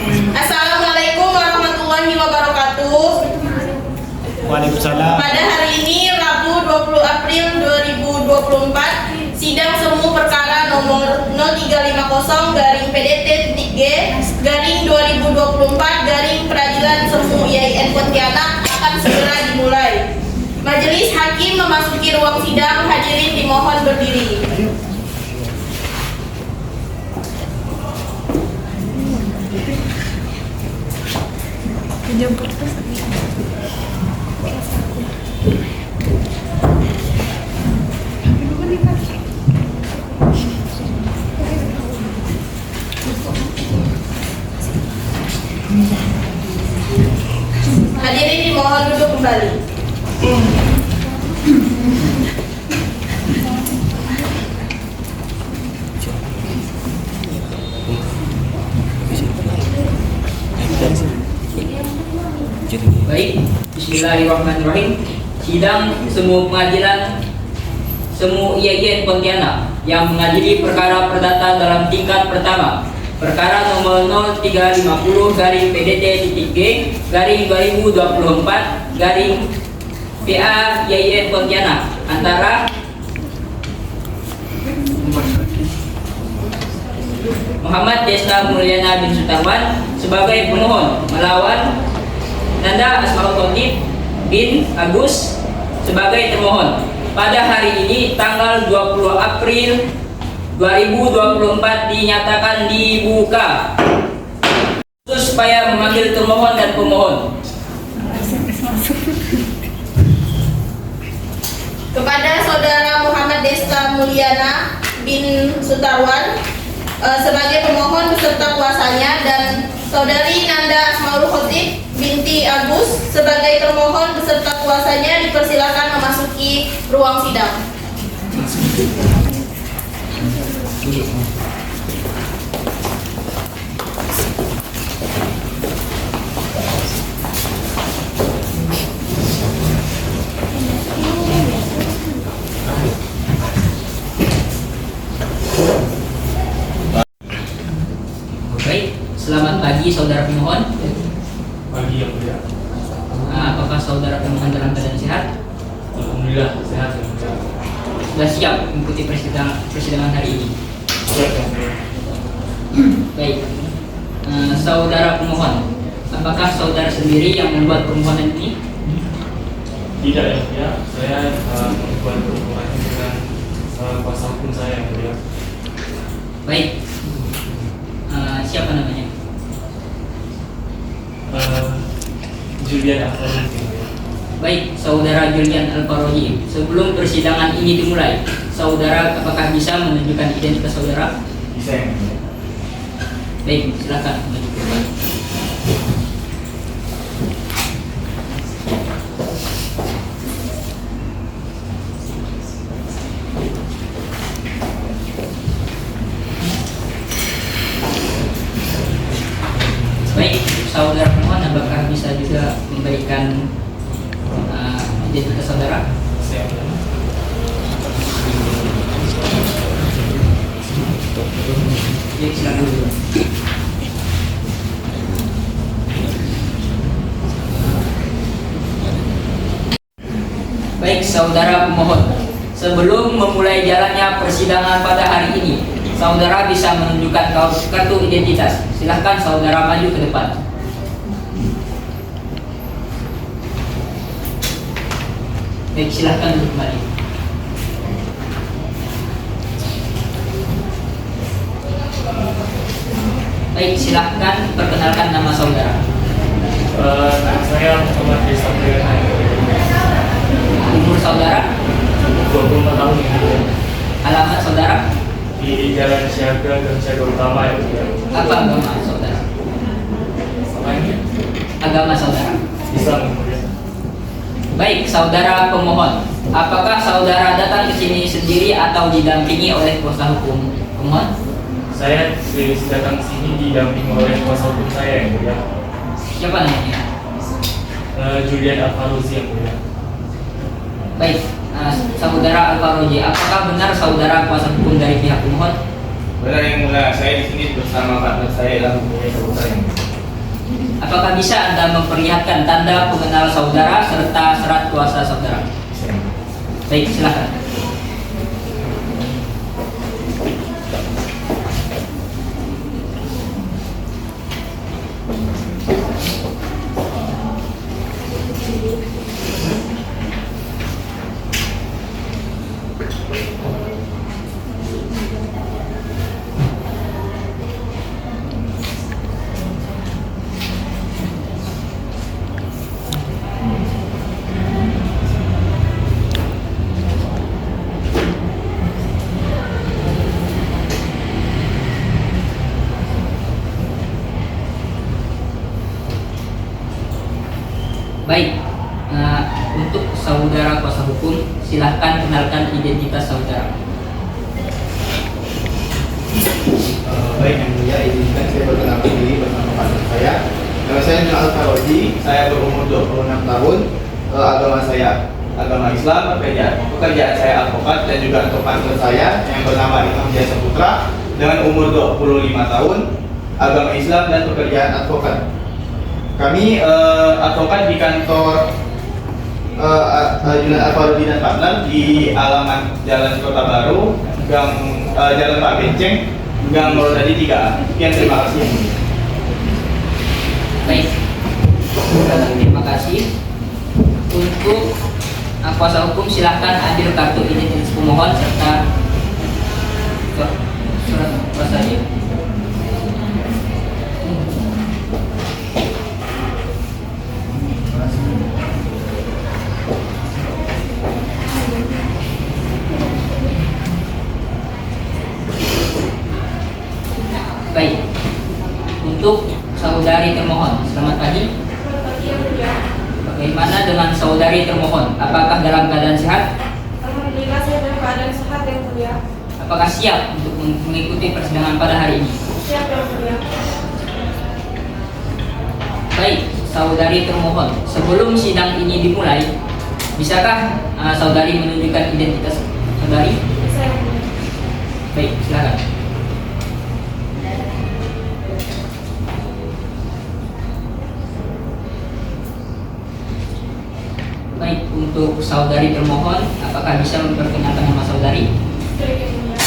Assalamualaikum warahmatullahi wabarakatuh. Waalaikumsalam. Pada hari ini Rabu 20 April 2024, sidang semu perkara nomor 0350-PDT-G-2024 Peradilan Semu IAIN Pontianak akan segera dimulai. Majelis Hakim memasuki ruang sidang, hadirin dimohon berdiri. Hadirin dimohon duduk kembali. Baik, bismillahirrahmanirrahim. Sidang semu pengadilan semu IAIN Pontianak yang mengadili perkara perdata dalam tingkat pertama, perkara nomor 0350-PDT-G-2024 PA IAIN Pontianak antara Muhammad Desta Mulyana bin Sutarwan sebagai pemohon melawan Nanda Asmaul Khotib bin Agus sebagai termohon. Pada hari ini tanggal 20 April 2024 dinyatakan dibuka supaya memanggil termohon dan pemohon. Kepada saudara Muhammad Desta Mulyana bin Sutarwan sebagai pemohon beserta kuasanya dan saudari Nanda Asmaul Khotib binti Agus sebagai termohon beserta kuasanya dipersilakan memasuki ruang sidang. Baik, selamat pagi saudara pemohon. Pagi yang mulia. Apakah saudara pemohon dalam keadaan sehat? Alhamdulillah sehat yang mulia. Sudah siap mengikuti persidangan hari ini? Siap yang mulia. Baik, saudara pemohon, apakah saudara sendiri yang membuat permohonan ini? Tidak yang mulia. Saya membuat permohonan dengan kuasa hukum saya yang mulia. Baik, siapa namanya? Julian Alfaroji yang mulia. Baik, saudara Julian Alfaroji, sebelum persidangan ini dimulai, saudara apakah bisa menunjukkan identitas saudara? Bisa yang mulia. Baik, silakan menunjukkan. Baik, saudara pemohon, apakah bisa juga memberikan identitas saudara? Saya yang mulia. Baik, silakan dulu. Baik, saudara pemohon, sebelum memulai jalannya persidangan pada hari ini, saudara bisa menunjukkan kartu identitas. Silahkan saudara maju ke depan. Baik, silahkan duduk kembali. Baik, silahkan perkenalkan nama saudara. Saya Muhammad Desta Mulyana yang mulia. Umur saudara, 24 tahun yang mulia. alamat saudara, Di Jalan Siaga dan Siaga Utama yang mulia. apa agama saudara? Apa ini? Agama saudara. Islam yang mulia. Baik, saudara pemohon, apakah saudara datang ke sini sendiri atau didampingi oleh kuasa hukum pemohon? Saya datang sini didampingi oleh kuasa hukum saya yang mulia. Siapa namanya? Julian Alfaroji yang mulia. Baik, saudara Alfaroji, apakah benar saudara kuasa hukum dari pihak pemohon? Benar yang mulia, saya di sini bersama partner saya dalam mempunyai keputusan yang mulia. Apakah bisa Anda memperlihatkan tanda pengenal saudara serta surat kuasa saudara? Baik, silakan. Baik, untuk saudara kuasa hukum, silahkan kenalkan identitas saudara. Baik, yang mulia, izinkan saya perkenalkan diri bersama partner saya. Nama saya Nil Al-Faroji, saya berumur 26 tahun, agama saya agama Islam, pekerjaan saya advokat, dan juga untuk partner saya yang bernama Imam Jasa Putra dengan umur 25 tahun, agama Islam dan pekerjaan advokat. Kami advokat di kantor Junaid Al-Faroji dan partner di alamat Jalan Kota Baru, Jalan Pak Benceng, Gang Merodadi 3A. Sekian, terima kasih. Baik, terima kasih. Untuk kuasa hukum, silahkan ambil kartu identitas pemohon serta surat kuasanya. Baik, untuk saudari termohon, selamat pagi. Bagaimana dengan saudari termohon? Apakah dalam keadaan sehat? Alhamdulillah, saya dalam keadaan sehat yang mulia. Apakah siap untuk mengikuti persidangan pada hari ini? Siap yang mulia. Baik, saudari termohon, sebelum sidang ini dimulai, bisakah saudari menunjukkan identitas saudari? Bisa yang mulia. Baik, silakan. Baik, untuk saudari termohon, apakah bisa memperkenalkan nama saudari? Baik yang mulia.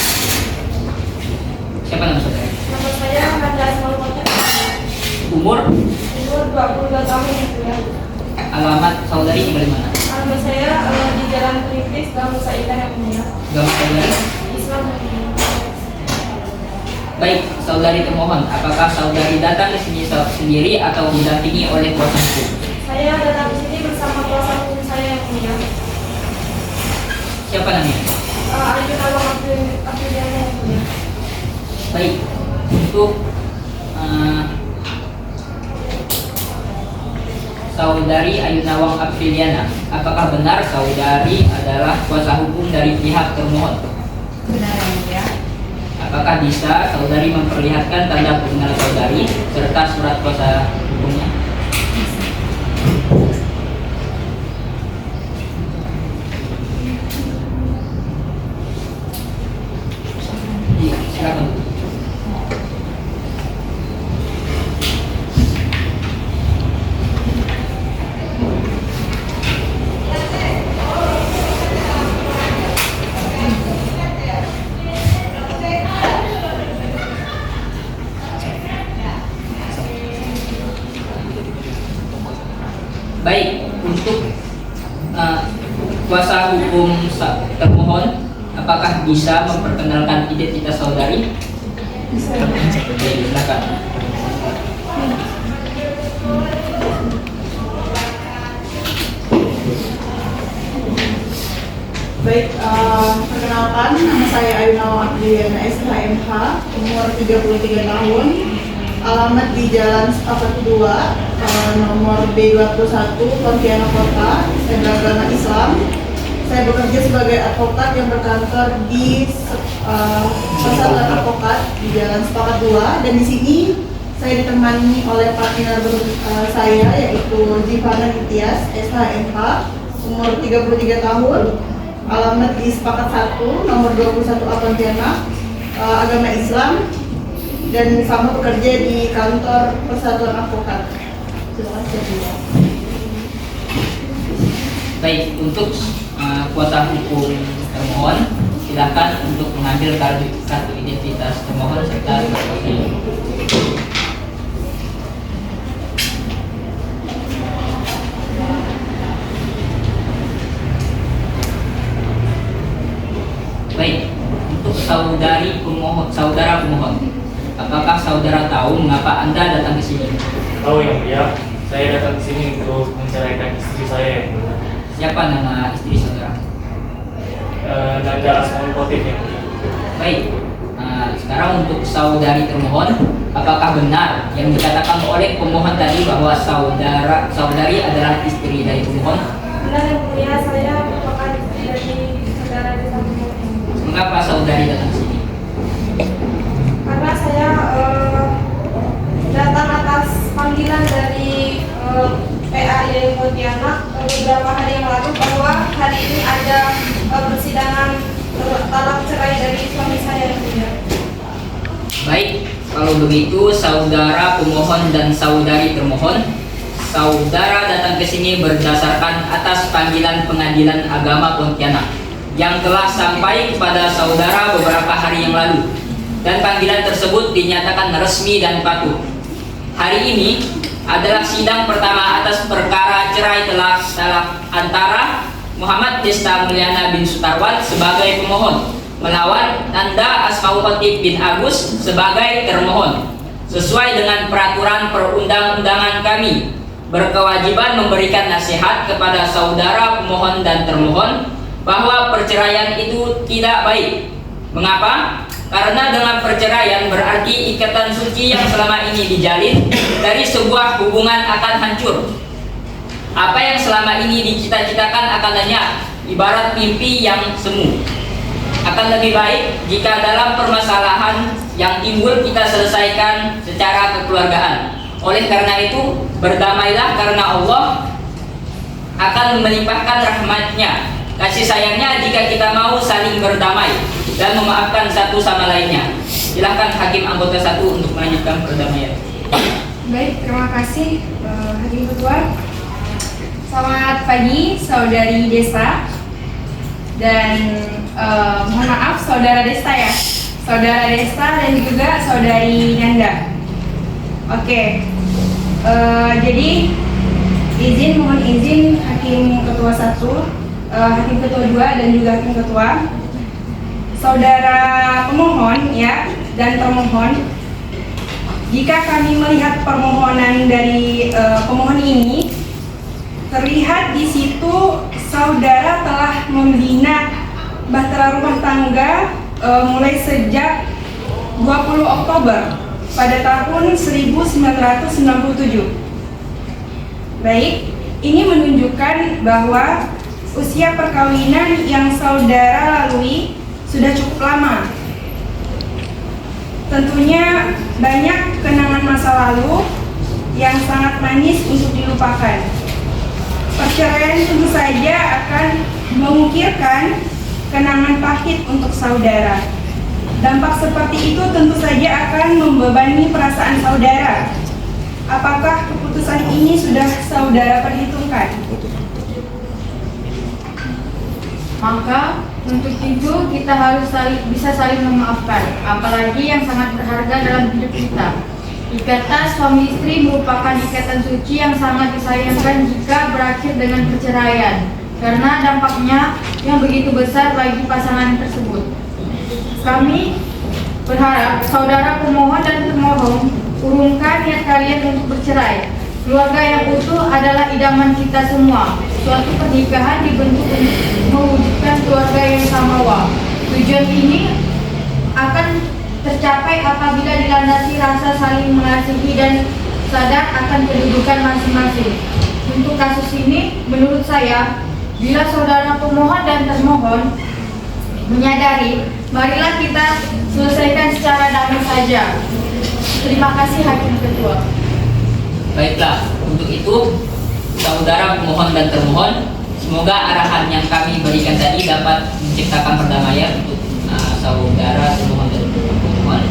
Siapa nama saudari? Nama saya Nanda Asmaul Khotik. Umur, Umur 22 tahun yang mulia. alamat saudari tinggal di mana? Nama saya di Jalan Perintis, Gang Musaidah yang mulia. Agama saudari? Islam yang mulia. Baik, saudari termohon, apakah saudari datang ke sini sendiri atau didampingi oleh kuasa hukum? Saya datang ke sini bersama kuasa hukum saya yang mulia. Siapa namanya? Ayu Nawang Afriliana yang mulia. Baik, untuk saudari Ayu Nawang Afriliana, apakah benar saudari adalah kuasa hukum dari pihak termohon? Benar yang mulia. Apakah bisa saudari memperlihatkan tanda pengenal saudari serta surat kuasa hukumnya? Iya, silakan. Baik, untuk kuasa hukum termohon, apakah bisa memperkenalkan identitas saudari? Bisa. Baik, silakan. Baik, perkenalkan, nama saya Ayu Nawang Afriliana SHMH, umur 33 tahun, alamat di Jalan Sepakat 2, nomor B21, Pontianak Kota. Saya beragama Islam. Saya bekerja sebagai advokat yang berkantor di Persatuan Advokat di Jalan Sepakat 2, dan di sini saya ditemani oleh partner saya, yaitu Jivana Nitias SHMH, umur 33 tahun, alamat di Sepakat 1, nomor 21A Pontianak, agama Islam, dan sama bekerja di kantor Persatuan Advokat. Terima kasih. Baik, untuk kuasa hukum termohon, silakan untuk mengambil kartu identitas termohon serta berkasi. Baik, untuk saudara pemohon, apakah saudara tahu mengapa Anda datang ke sini? Tahu yang mulia, saya datang ke sini untuk menceraikan istri saya yang mulia. Siapa nama istri saudara? Nanda Asmaul Khotib yang mulia. Baik, sekarang untuk saudari termohon, apakah benar yang dikatakan oleh pemohon tadi bahwa saudari adalah istri dari pemohon? Benar yang mulia, saya merupakan istri dari saudara desa pemohon. Mengapa saudari datang ke sini? Karena saya datang atas panggilan dari PAI Pontianak beberapa hari yang lalu bahwa hari ini ada persidangan talak cerai dari suami saya yang mulia. Baik, kalau begitu saudara pemohon dan saudari termohon, saudara datang ke sini berdasarkan atas panggilan Pengadilan Agama Pontianak yang telah sampai kepada saudara beberapa hari yang lalu, dan panggilan tersebut dinyatakan resmi dan patuh. Hari ini adalah sidang pertama atas perkara cerai talak antara Muhammad Desta Mulyana bin Sutarwan sebagai pemohon melawan Nanda Asmaul Khotib bin Agus sebagai termohon. Sesuai dengan peraturan perundang-undangan, kami berkewajiban memberikan nasihat kepada saudara pemohon dan termohon bahwa perceraian itu tidak baik. Mengapa? Karena dengan perceraian berarti ikatan suci yang selama ini dijalin dari sebuah hubungan akan hancur. Apa yang selama ini dicita-citakan akan lenyap, ibarat mimpi yang semu. Akan lebih baik jika dalam permasalahan yang timbul kita selesaikan secara kekeluargaan. Oleh karena itu, berdamailah karena Allah akan melimpahkan rahmatnya, kasih sayangnya jika kita mau saling berdamai dan memaafkan satu sama lainnya. Silahkan Hakim anggota 1 untuk melanjutkan perdamaian. Baik, terima kasih Hakim Ketua. Selamat pagi saudari Desta dan mohon maaf saudara Desta ya, saudara Desta dan juga saudari Nanda. Oke, jadi mohon izin Hakim Ketua 1, Hakim Ketua 2 dan juga Hakim Ketua. Saudara pemohon ya dan termohon, jika kami melihat permohonan dari pemohon ini, terlihat di situ saudara telah membina bahtera rumah tangga mulai sejak 20 Oktober pada tahun 1997. Baik, ini menunjukkan bahwa usia perkawinan yang saudara lalui sudah cukup lama. Tentunya banyak kenangan masa lalu yang sangat manis untuk dilupakan. Perceraian tentu saja akan mengukirkan kenangan pahit untuk saudara. Dampak seperti itu tentu saja akan membebani perasaan saudara. Apakah keputusan ini sudah saudara perhitungkan? Maka untuk itu kita harus bisa saling memaafkan, apalagi yang sangat berharga dalam hidup kita. Ikatan suami istri merupakan ikatan suci yang sangat disayangkan jika berakhir dengan perceraian, karena dampaknya yang begitu besar bagi pasangan tersebut. Kami berharap saudara pemohon dan termohon urungkan niat kalian untuk bercerai. Keluarga yang utuh adalah idaman kita semua. Suatu pernikahan dibentuk untuk mewujudkan keluarga yang samawa. Tujuan ini akan tercapai apabila dilandasi rasa saling mengasihi dan sadar akan kedudukan masing-masing. Untuk kasus ini, menurut saya, bila saudara pemohon dan termohon menyadari, marilah kita selesaikan secara damai saja. Terima kasih Hakim Ketua. Baiklah, untuk itu saudara pemohon dan termohon, semoga arahan yang kami berikan tadi dapat menciptakan perdamaian untuk saudara pemohon dan termohon,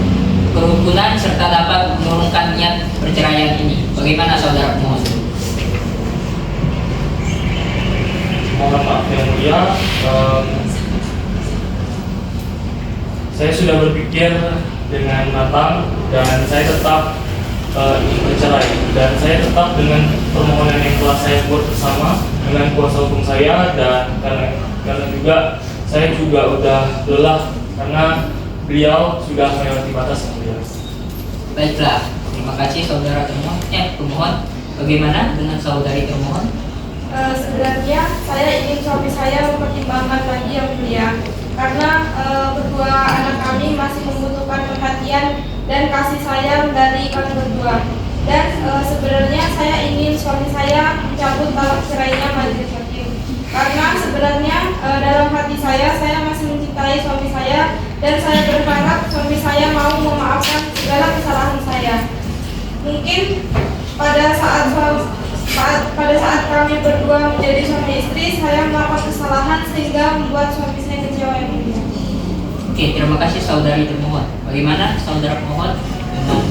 kerukunan serta dapat menurunkan niat perceraian ini. Bagaimana saudara pemohon? Mohon maaf yang mulia, saya sudah berpikir dengan matang dan saya tetap ingin bercerai, dan saya tetap dengan permohonan yang telah saya buat bersama dengan kuasa hukum saya, dan karena juga saya juga udah lelah karena beliau sudah melewati batas yang mulia. Baiklah, terima kasih saudara termohon. Pemohon, bagaimana dengan saudari termohon? Sebenarnya saya ingin suami saya mempertimbangkan lagi yang mulia, karena kedua anak kami masih membutuhkan perhatian dan kasih sayang dari kami berdua. Dan sebenarnya saya ingin suami saya mencabut talak cerainya majelis hakim, karena sebenarnya dalam hati saya masih mencintai suami saya, dan saya berharap suami saya mau memaafkan segala kesalahan saya. Mungkin pada saat kami berdua menjadi suami istri, saya melakukan kesalahan sehingga membuat suami saya kecewa yang mulia. Oke, terima kasih saudari termohon. Bagaimana saudara pemohon dengan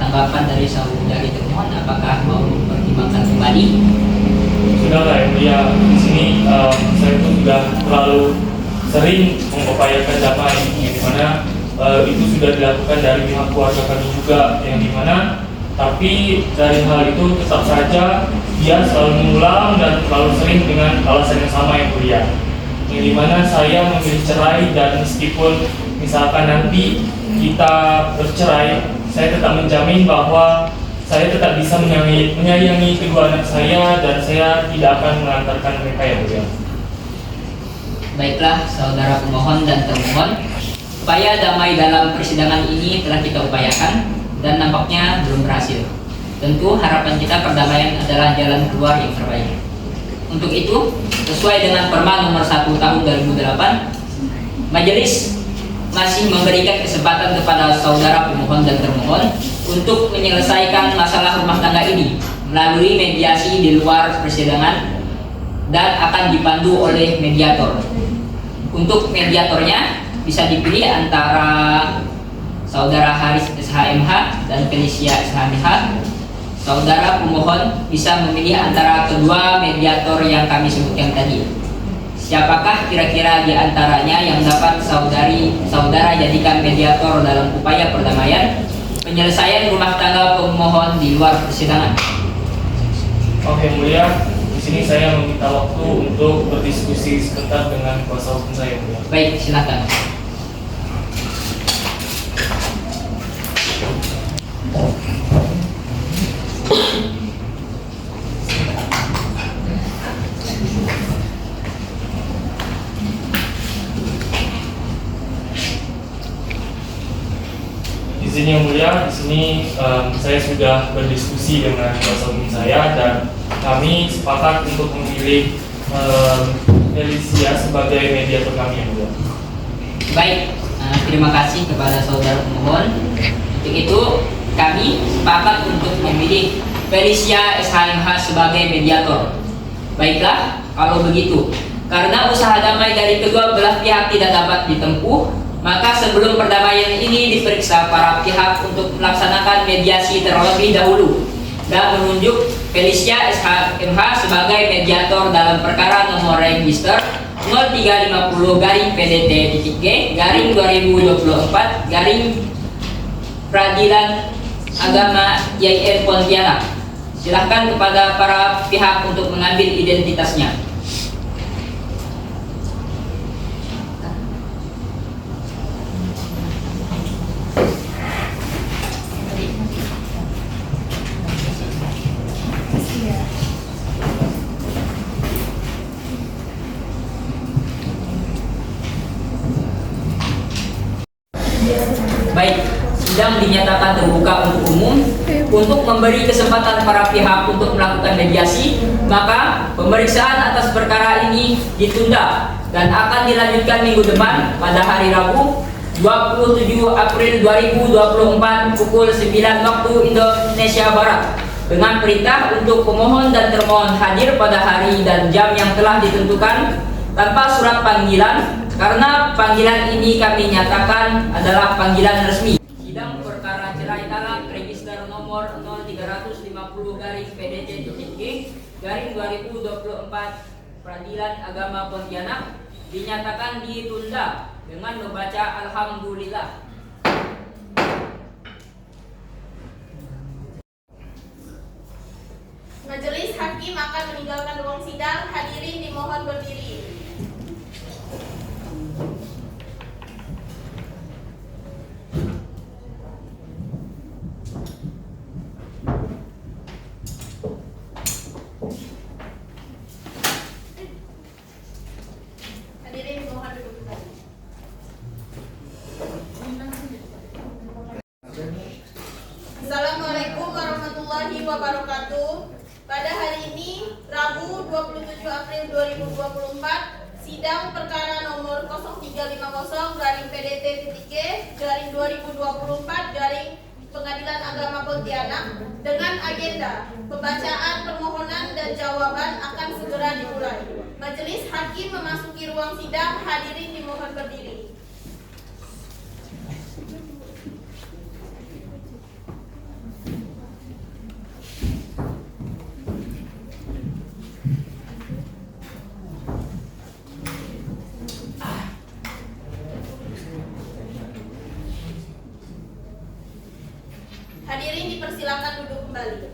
tanggapan dari saudari termohon? Apakah mau mempertimbangkan kembali? Sudahlah yang mulia, di sini saya pun sudah terlalu sering mengupayakan damai, yang dimana itu sudah dilakukan dari pihak keluarga kami juga, yang dimana tapi dari hal itu tetap saja dia selalu mengulang dan selalu sering dengan alasan yang sama yang mulia, yang dimana saya memilih cerai, dan meskipun misalkan nanti kita bercerai, saya tetap menjamin bahwa saya tetap bisa menyayangi kedua anak saya, dan saya tidak akan mengantarkan mereka yang mulia. Baiklah saudara pemohon dan termohon, upaya damai dalam persidangan ini telah kita upayakan dan nampaknya belum berhasil. Tentu harapan kita perdamaian adalah jalan keluar yang terbaik. Untuk itu, sesuai dengan Perma nomor 1 tahun 2008, majelis masih memberikan kesempatan kepada saudara pemohon dan termohon untuk menyelesaikan masalah rumah tangga ini melalui mediasi di luar persidangan dan akan dipandu oleh mediator. Untuk mediatornya bisa dipilih antara saudara Haris SHMH dan Felicia SHMH. Saudara pemohon bisa memilih antara kedua mediator yang kami sebutkan tadi. Siapakah kira-kira di antaranya yang dapat saudara jadikan mediator dalam upaya perdamaian penyelesaian rumah tangga pemohon di luar persidangan? Oke mulia, di sini saya meminta waktu untuk berdiskusi sebentar dengan kuasa hukum saya mulia. Baik, silakan. Izin yang mulia, di sini saya sudah berdiskusi dengan kuasa hukum saya, dan kami sepakat untuk memilih Felicia sebagai mediator kami yang mulia. Baik, terima kasih kepada saudara pemohon. Untuk itu kami sepakat untuk memilih Felicia SHMH sebagai mediator. Baiklah, kalau begitu, karena usaha damai dari kedua belah pihak tidak dapat ditempuh, maka sebelum perdamaian ini diperiksa para pihak untuk melaksanakan mediasi terlebih dahulu dan menunjuk Felicia SHMH sebagai mediator dalam perkara nomor register 0350-PDT-G-2024 Peradilan Agama YIN Pontianak. Silahkan kepada para pihak untuk mengambil identitasnya. Baik, sidang dinyatakan terbuka untuk umum. Untuk memberi kesempatan para pihak untuk melakukan mediasi, maka pemeriksaan atas perkara ini ditunda dan akan dilanjutkan minggu depan pada hari Rabu 27 April 2024 pukul 9 waktu Indonesia Barat, dengan perintah untuk pemohon dan termohon hadir pada hari dan jam yang telah ditentukan tanpa surat panggilan, karena panggilan ini kami nyatakan adalah panggilan resmi. Sidang perkara cerai talak register nomor 0300 150/PDT.G/2024 Peradilan Agama Pontianak dinyatakan ditunda dengan membaca Alhamdulillah. Majelis hakim akan meninggalkan ruang sidang. Hadirin dimohon berdiri. Hadirin dimohon duduk kembali. Assalamualaikum warahmatullahi wabarakatuh. Pada hari ini, Rabu 27 April 2024, sidang perkara nomor 0350-PDT.G/2024 Pengadilan Agama Pontianak dengan agenda pembacaan permohonan dan jawaban akan segera dimulai. Majelis hakim memasuki ruang sidang. Hadirin dimohon berdiri. Hadirin dipersilakan duduk kembali.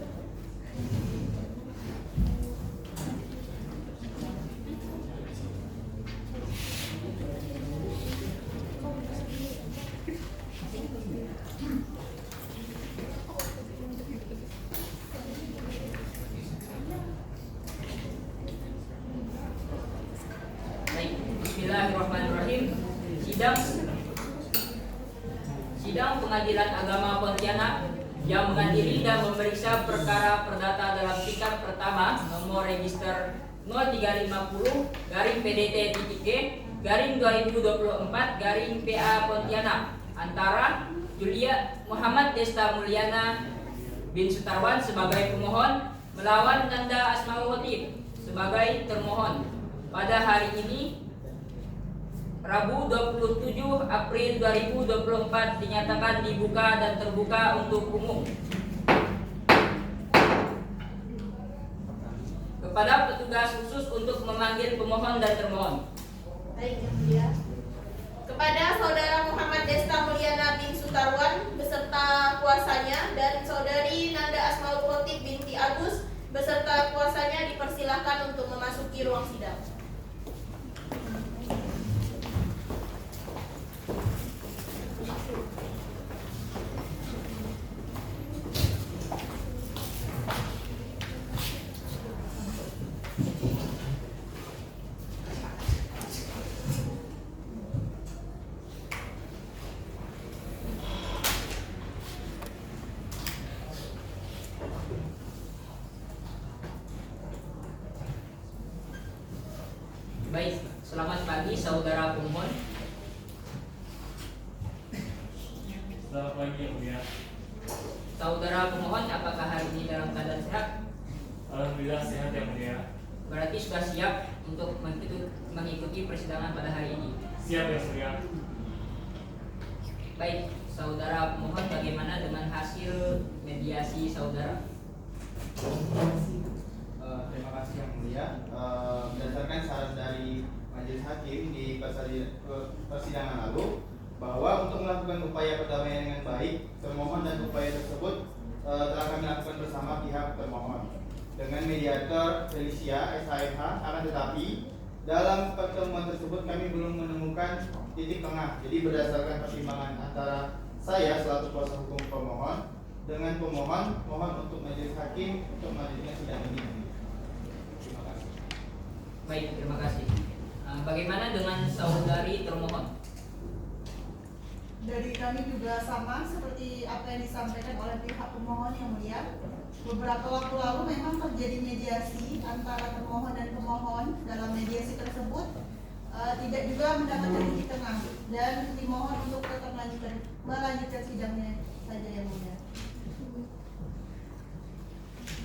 Baik, bismillahirrahmanirrahim. Sidang Pengadilan Agama Pontianak yang mengadili dan memeriksa perkara perdata dalam tingkat pertama nomor register 0350/PDT.G/2024 Pontianak antara Julia Muhammad Desta Mulyana bin Sutarwan sebagai pemohon melawan Nanda Asmaul Khotib sebagai termohon pada hari ini Rabu 27 April 2024 dinyatakan dibuka dan terbuka untuk umum. Kepada petugas khusus untuk memanggil pemohon dan termohon. Baik, Yang Mulia. Kepada Saudara Muhammad Desta Mulyana bin Sutarwan beserta kuasanya dan Saudari Nanda Asmaul Khotib binti Agus beserta kuasanya dipersilahkan untuk memasuki ruang sidang. Baik, selamat pagi saudara pemohon. Selamat pagi Yang Mulia. Saudara pemohon, apakah hari ini dalam keadaan sehat? Alhamdulillah sehat Yang Mulia. Berarti sudah siap untuk mengikuti persidangan pada hari ini. Siap Yang Mulia. Baik, saudara pemohon, bagaimana dengan hasil mediasi saudara? Terima kasih Yang Mulia. Berdasarkan saran dari Majelis Hakim di persidangan lalu, bahwa untuk melakukan upaya perdamaian dengan baik, termohon dan upaya tersebut telah kami lakukan bersama pihak termohon dengan mediator Felicia SHMH. Akan tetapi dalam pertemuan tersebut kami belum menemukan titik tengah. Jadi berdasarkan pertimbangan antara saya selaku kuasa hukum pemohon dengan pemohon, mohon untuk Majelis Hakim untuk melanjutkan sidang ini. Terima kasih. Baik, terima kasih. Bagaimana dengan saudari termohon? Dari kami juga sama seperti apa yang disampaikan oleh pihak pemohon Yang Mulia. Beberapa waktu lalu memang terjadi mediasi antara termohon dan pemohon. Dalam mediasi tersebut tidak juga mendapatkan titik tengah dan dimohon untuk tetap melanjutkan sidangnya saja Yang Mulia.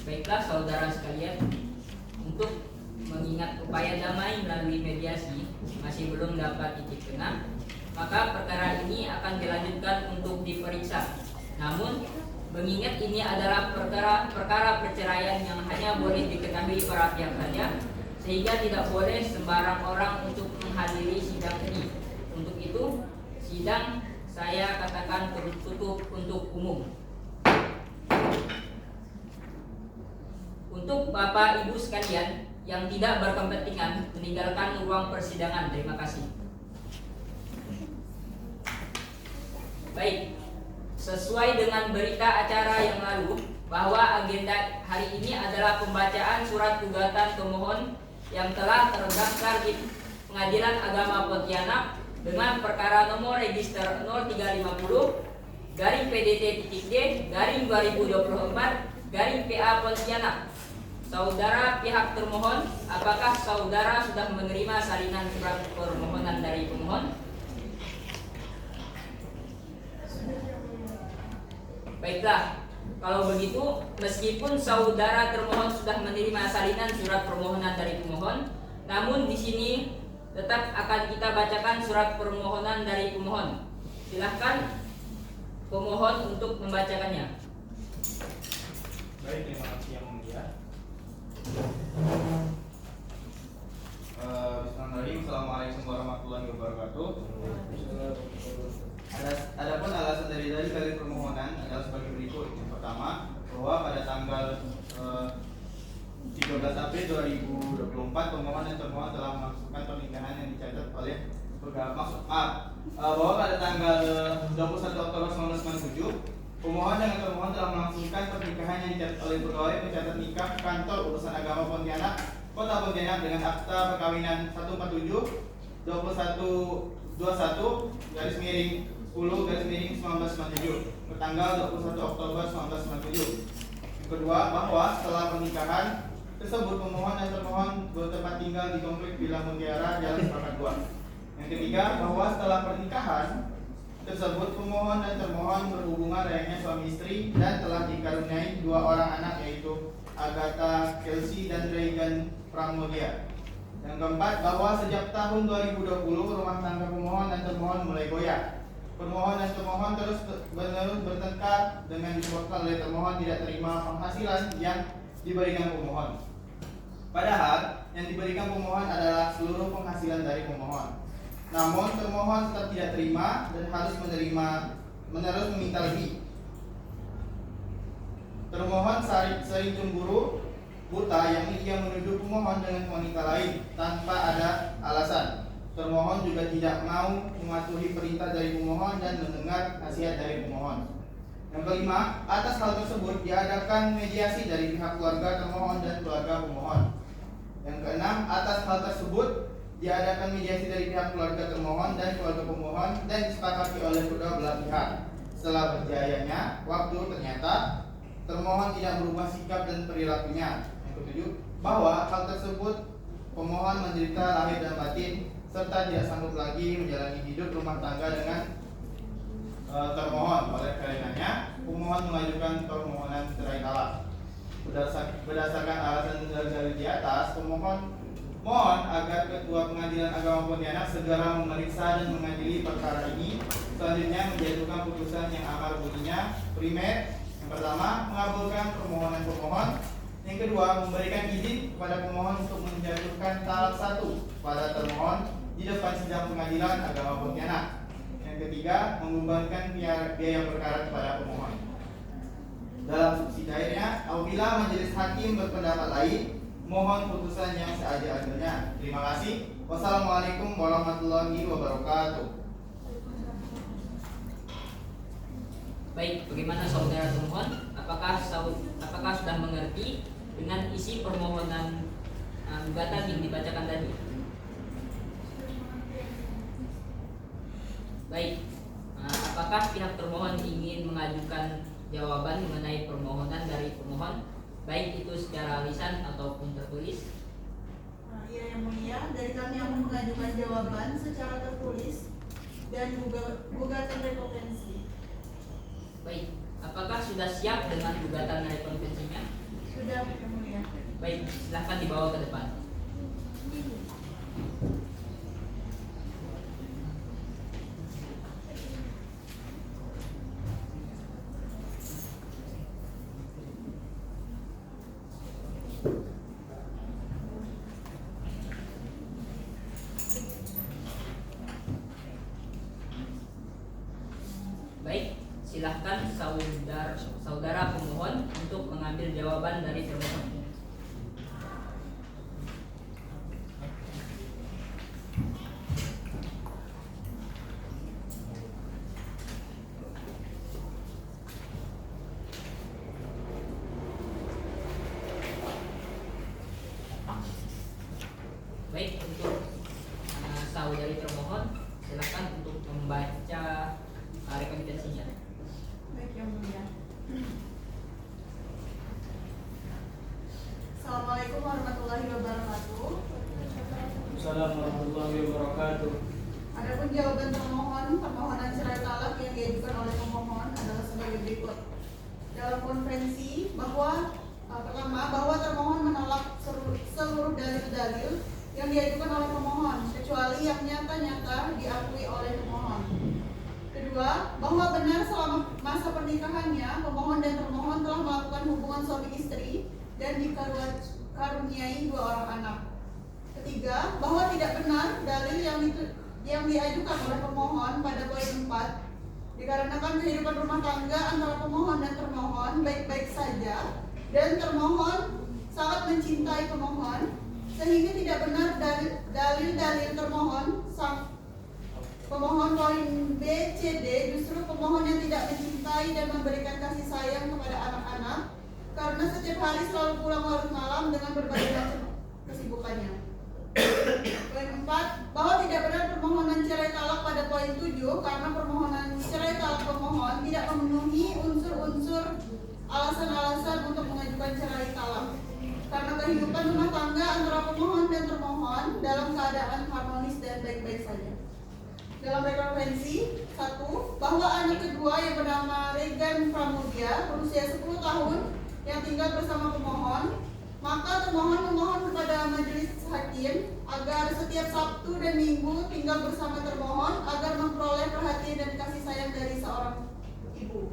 Baiklah saudara sekalian, untuk mengingat upaya damai melalui mediasi masih belum dapat titik tengah, maka perkara ini akan dilanjutkan untuk diperiksa. Namun Mengingat ini adalah perkara perceraian yang hanya boleh diketahui para pihak saja, sehingga tidak boleh sembarang orang untuk menghadiri sidang ini. Untuk itu, sidang saya katakan tertutup untuk umum. Untuk Bapak Ibu sekalian yang tidak berkepentingan meninggalkan ruang persidangan. Terima kasih. Baik, sesuai dengan berita acara yang lalu bahwa agenda hari ini adalah pembacaan surat gugatan pemohon yang telah terdaftar di Pengadilan Agama Pontianak dengan perkara nomor register 0350-PDT-D-2024-PA Pontianak. Saudara pihak termohon, apakah saudara sudah menerima salinan surat permohonan dari pemohon? Baiklah, kalau begitu, meskipun saudara termohon sudah menerima salinan surat permohonan dari pemohon, namun di sini tetap akan kita bacakan surat permohonan dari pemohon. Silahkan pemohon untuk membacakannya. Baik, terima kasih yang mulia. Bismillahirrahmanirrahim. Assalamualaikum warahmatullahi wabarakatuh. Adapun alasan dari kalian permohonan adalah sebagai berikut. Yang pertama, bahwa pada tanggal 13 April 2024 pemohon dan termohon telah melangsungkan pernikahan yang dicatat oleh bahwa pada tanggal 21 Oktober 1997 pemohon dan termohon telah melangsungkan pernikahan yang dicatat oleh pegawai pencatat nikah Kantor Urusan Agama Pontianak, Kota Pontianak dengan akta perkawinan 147-21-10-1997 bertanggal 21 Oktober 1997. Yang kedua, bahwa setelah pernikahan tersebut pemohon dan termohon bertempat tinggal di Komplek Villa Mutiara, Jalan Sepakat 2. Yang ketiga, bahwa setelah pernikahan tersebut pemohon dan termohon berhubungan layaknya suami istri dan telah dikaruniai 2 orang anak, yaitu Agatha Kelsey dan Regan Pramudia. Yang keempat, bahwa sejak tahun 2020 rumah tangga pemohon dan termohon mulai goyah. Pemohon dan termohon terus menerus bertengkar dengan disebabkan oleh termohon tidak terima penghasilan yang diberikan pemohon. Padahal yang diberikan pemohon adalah seluruh penghasilan dari pemohon. Namun termohon tetap tidak terima dan harus menerus meminta lebih. Termohon sering cemburu buta yang ia menuduh pemohon dengan wanita lain tanpa ada alasan. Termohon juga tidak mau mematuhi perintah dari pemohon dan mendengar nasihat dari pemohon. Yang kelima, atas hal tersebut diadakan mediasi dari pihak keluarga termohon dan keluarga pemohon. Yang keenam, atas hal tersebut diadakan mediasi dari pihak keluarga termohon dan keluarga pemohon dan disepakati oleh kedua belah pihak. Setelah berjayanya waktu, ternyata termohon tidak berubah sikap dan perilakunya. Yang ketujuh, bahwa hal tersebut pemohon menderita lahir dan batin serta tidak sanggup lagi menjalani hidup rumah tangga dengan termohon. Oleh karenanya, pemohon mengajukan permohonan cerai talak. Berdasarkan alasan dari di atas, pemohon mohon agar Ketua Pengadilan Agama Pontianak segera memeriksa dan mengadili perkara ini. Selanjutnya menjatuhkan putusan yang amar bunyinya. Primer, yang pertama, mengabulkan permohonan pemohon. Yang kedua, memberikan izin kepada pemohon untuk menjatuhkan talak 1 pada termohon di depan sidang Pengadilan Agama Pontianak. Yang ketiga, membebankan biaya perkara kepada pemohon. Dalam subsidiarnya, apabila majelis hakim berpendapat lain, mohon putusan yang seadil-adilnya. Terima kasih. Wassalamualaikum warahmatullahi wabarakatuh. Baik, bagaimana saudara termohon? Apakah sudah mengerti dengan isi permohonan gugatan yang dibacakan tadi? Baik, apakah pihak termohon ingin mengajukan jawaban mengenai permohonan dari pemohon, baik itu secara lisan ataupun tertulis? Iya yang mulia, dari kami yang mengajukan jawaban secara tertulis dan gugatan rekompensi. Baik, apakah sudah siap dengan gugatan rekompensinya? Sudah yang mulia. Baik, silahkan dibawa ke depan. saudari termohon. Baik, untuk saudari termohon, silakan untuk membaca rekomendasinya. Baik, Yang Mulia. Assalamualaikum warahmatullahi wabarakatuh. Assalamualaikum warahmatullahi wabarakatuh. Adapun jawaban permohonan cerai talak yang diajukan oleh pemohon adalah sebagai berikut. Dalam konvensi pertama bahwa termohon menolak seluruh dalil-dalil yang diajukan oleh pemohon kecuali yang nyata-nyata diakui oleh pemohon. Kedua, bahwa benar selama masa pernikahannya pemohon dan termohon telah melakukan hubungan suami istri dan dikaruniai 2 orang anak. Ketiga, bahwa tidak benar dalil yang diajukan oleh pemohon pada poin 4 dikarenakan kehidupan rumah tangga antara pemohon dan termohon baik-baik saja dan termohon sangat mencintai pemohon sehingga tidak benar dalil-dalil termohon pemohon poin B, C, D justru pemohon yang tidak mencintai dan memberikan kasih sayang kepada anak-anak karena setiap hari selalu pulang larut malam dengan berbagai macam kesibukannya. Poin 4, bahwa tidak benar permohonan cerai talak pada poin 7 karena permohonan cerai talak pemohon tidak memenuhi unsur-unsur alasan-alasan untuk mengajukan cerai talak karena kehidupan rumah tangga antara pemohon dan termohon dalam keadaan harmonis dan baik-baik saja. Dalam rekonvensi 1, bahwa anak kedua yang bernama Regan Pramudia berusia 10 tahun yang tinggal bersama pemohon, maka termohon memohon kepada majelis hakim agar setiap Sabtu dan Minggu tinggal bersama termohon agar memperoleh perhatian dan kasih sayang dari seorang ibu.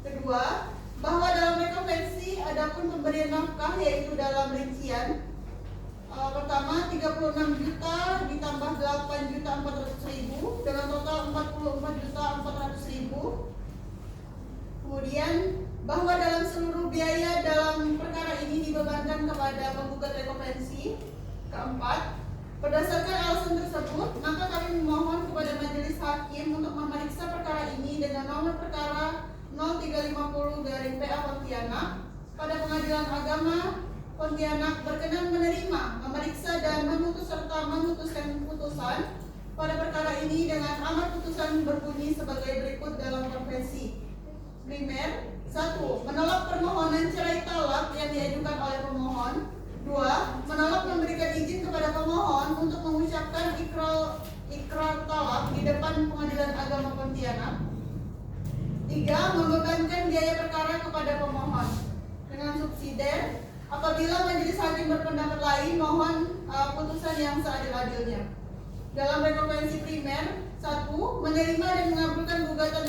Kedua, bahwa dalam rekonvensi adapun pemberian nafkah yaitu dalam rincian pertama 36 juta ditambah 8.400.000 dengan total 44.400.000. Kemudian bahwa dalam seluruh biaya dalam perkara ini dibebankan kepada penggugat rekonvensi. Keempat, berdasarkan alasan tersebut, maka kami memohon kepada majelis hakim untuk memeriksa perkara ini dengan nomor perkara 0350/PA Pontianak pada Pengadilan Agama Pontianak berkenan menerima, memeriksa dan memutus serta memutuskan putusan pada perkara ini dengan amar putusan berbunyi sebagai berikut dalam konvensi. Primer, 1. Menolak permohonan cerai talak yang diajukan oleh pemohon. 2. Menolak memberikan izin kepada pemohon untuk mengucapkan ikrar talak di depan Pengadilan Agama Pontianak. 3. Membebankan biaya perkara kepada pemohon. Dengan subsidiar, apabila majelis hakim berpendapat lain, mohon putusan yang seadil-adilnya. Dalam rekonvensi primer, 1. Menerima dan mengabulkan gugatan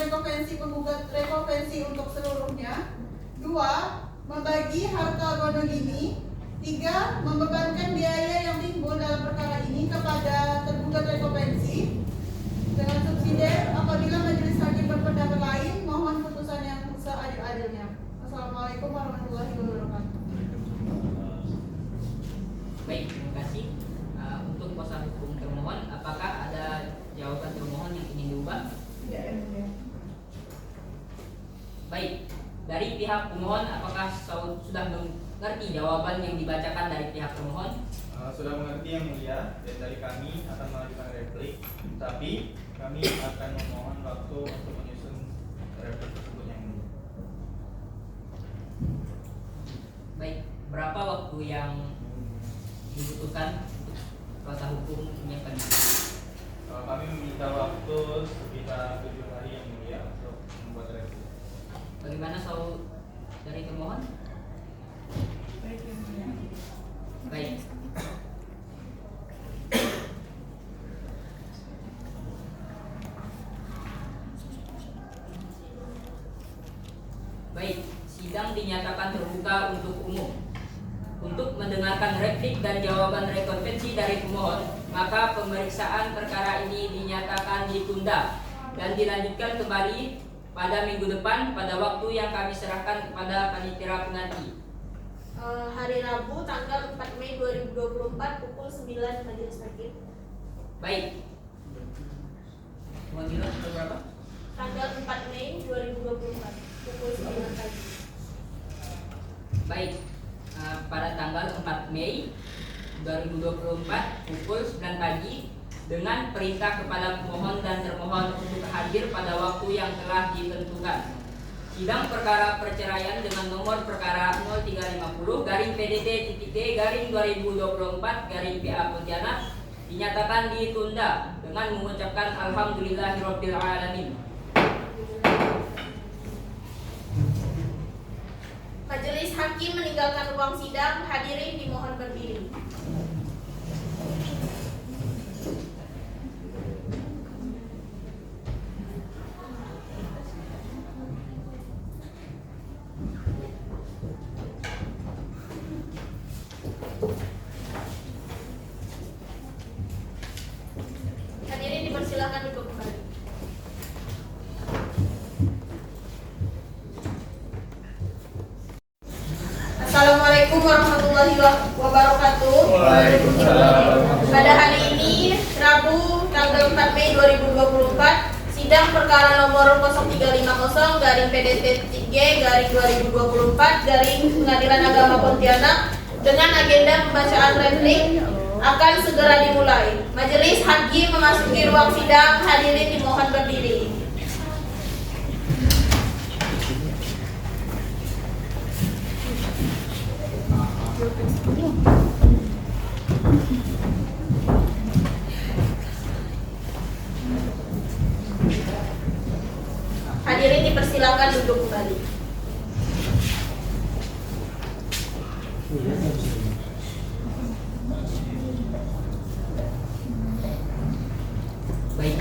penggugat rekonvensi untuk seluruhnya. 2. Membagi harta gonogini. 3. Membebankan biaya yang timbul dalam perkara ini kepada tergugat rekonvensi. Dengan subsidiar, apabila majelis hakim berpendapat lain, mohon putusan yang seadil-adilnya. Assalamualaikum warahmatullahi wabarakatuh. Baik, terima kasih. Untuk kuasa hukum termohon, apakah ada jawaban termohon yang ingin diubah? Tidak, Yang Mulia. Baik, dari pihak pemohon, apakah sudah mengerti jawaban yang dibacakan dari pihak termohon? Sudah mengerti Yang Mulia, dan dari kami akan mengajukan replik, tapi kami akan memohon waktu untuk menyusun replik tersebut Yang Mulia. Baik, berapa waktu yang dibutuhkan untuk kuasa hukum menyiapkan? Kami meminta waktu sekitar 7 hari Yang Mulia untuk membuat replik. Bagaimana dari termohon? Baik, Yang Mulia. Baik. Baik, sidang dinyatakan terbuka untuk umum. Untuk mendengarkan replik dan jawaban rekonvensi dari pemohon, maka pemeriksaan perkara ini dinyatakan ditunda dan dilanjutkan kembali pada minggu depan pada waktu yang kami serahkan kepada panitia pengganti. hari Rabu tanggal 4 Mei 2024 pukul 9 Majelis Hakim. Baik. Pemanggilan berapa? Tanggal 4 Mei 2024 pukul 9 pagi. Baik. Pada tanggal 4 Mei 2024 pukul 9 pagi dengan perintah kepada pemohon dan termohon untuk hadir pada waktu yang telah ditentukan. Sidang perkara perceraian dengan nomor perkara 0350-PDT-D-2024-PA Pontianak dinyatakan ditunda dengan mengucapkan alhamdulillahirabbil alamin. Majelis Hakim meninggalkan ruang sidang. Hadirin dimohon berdiri. Hadirin dipersilakan duduk kembali. Assalamualaikum warahmatullahi wabarakatuh. Waalaikumsalam. Pada hari ini, Rabu tanggal 4 Mei 2024, sidang perkara nomor 0350-PDT-G-2024-Pengadilan Agama Pontianak dengan agenda pembacaan replik akan segera dimulai. Majelis Hakim memasuki ruang sidang. Hadirin dimohon berdiri. Hadirin dipersilakan duduk kembali. Baik.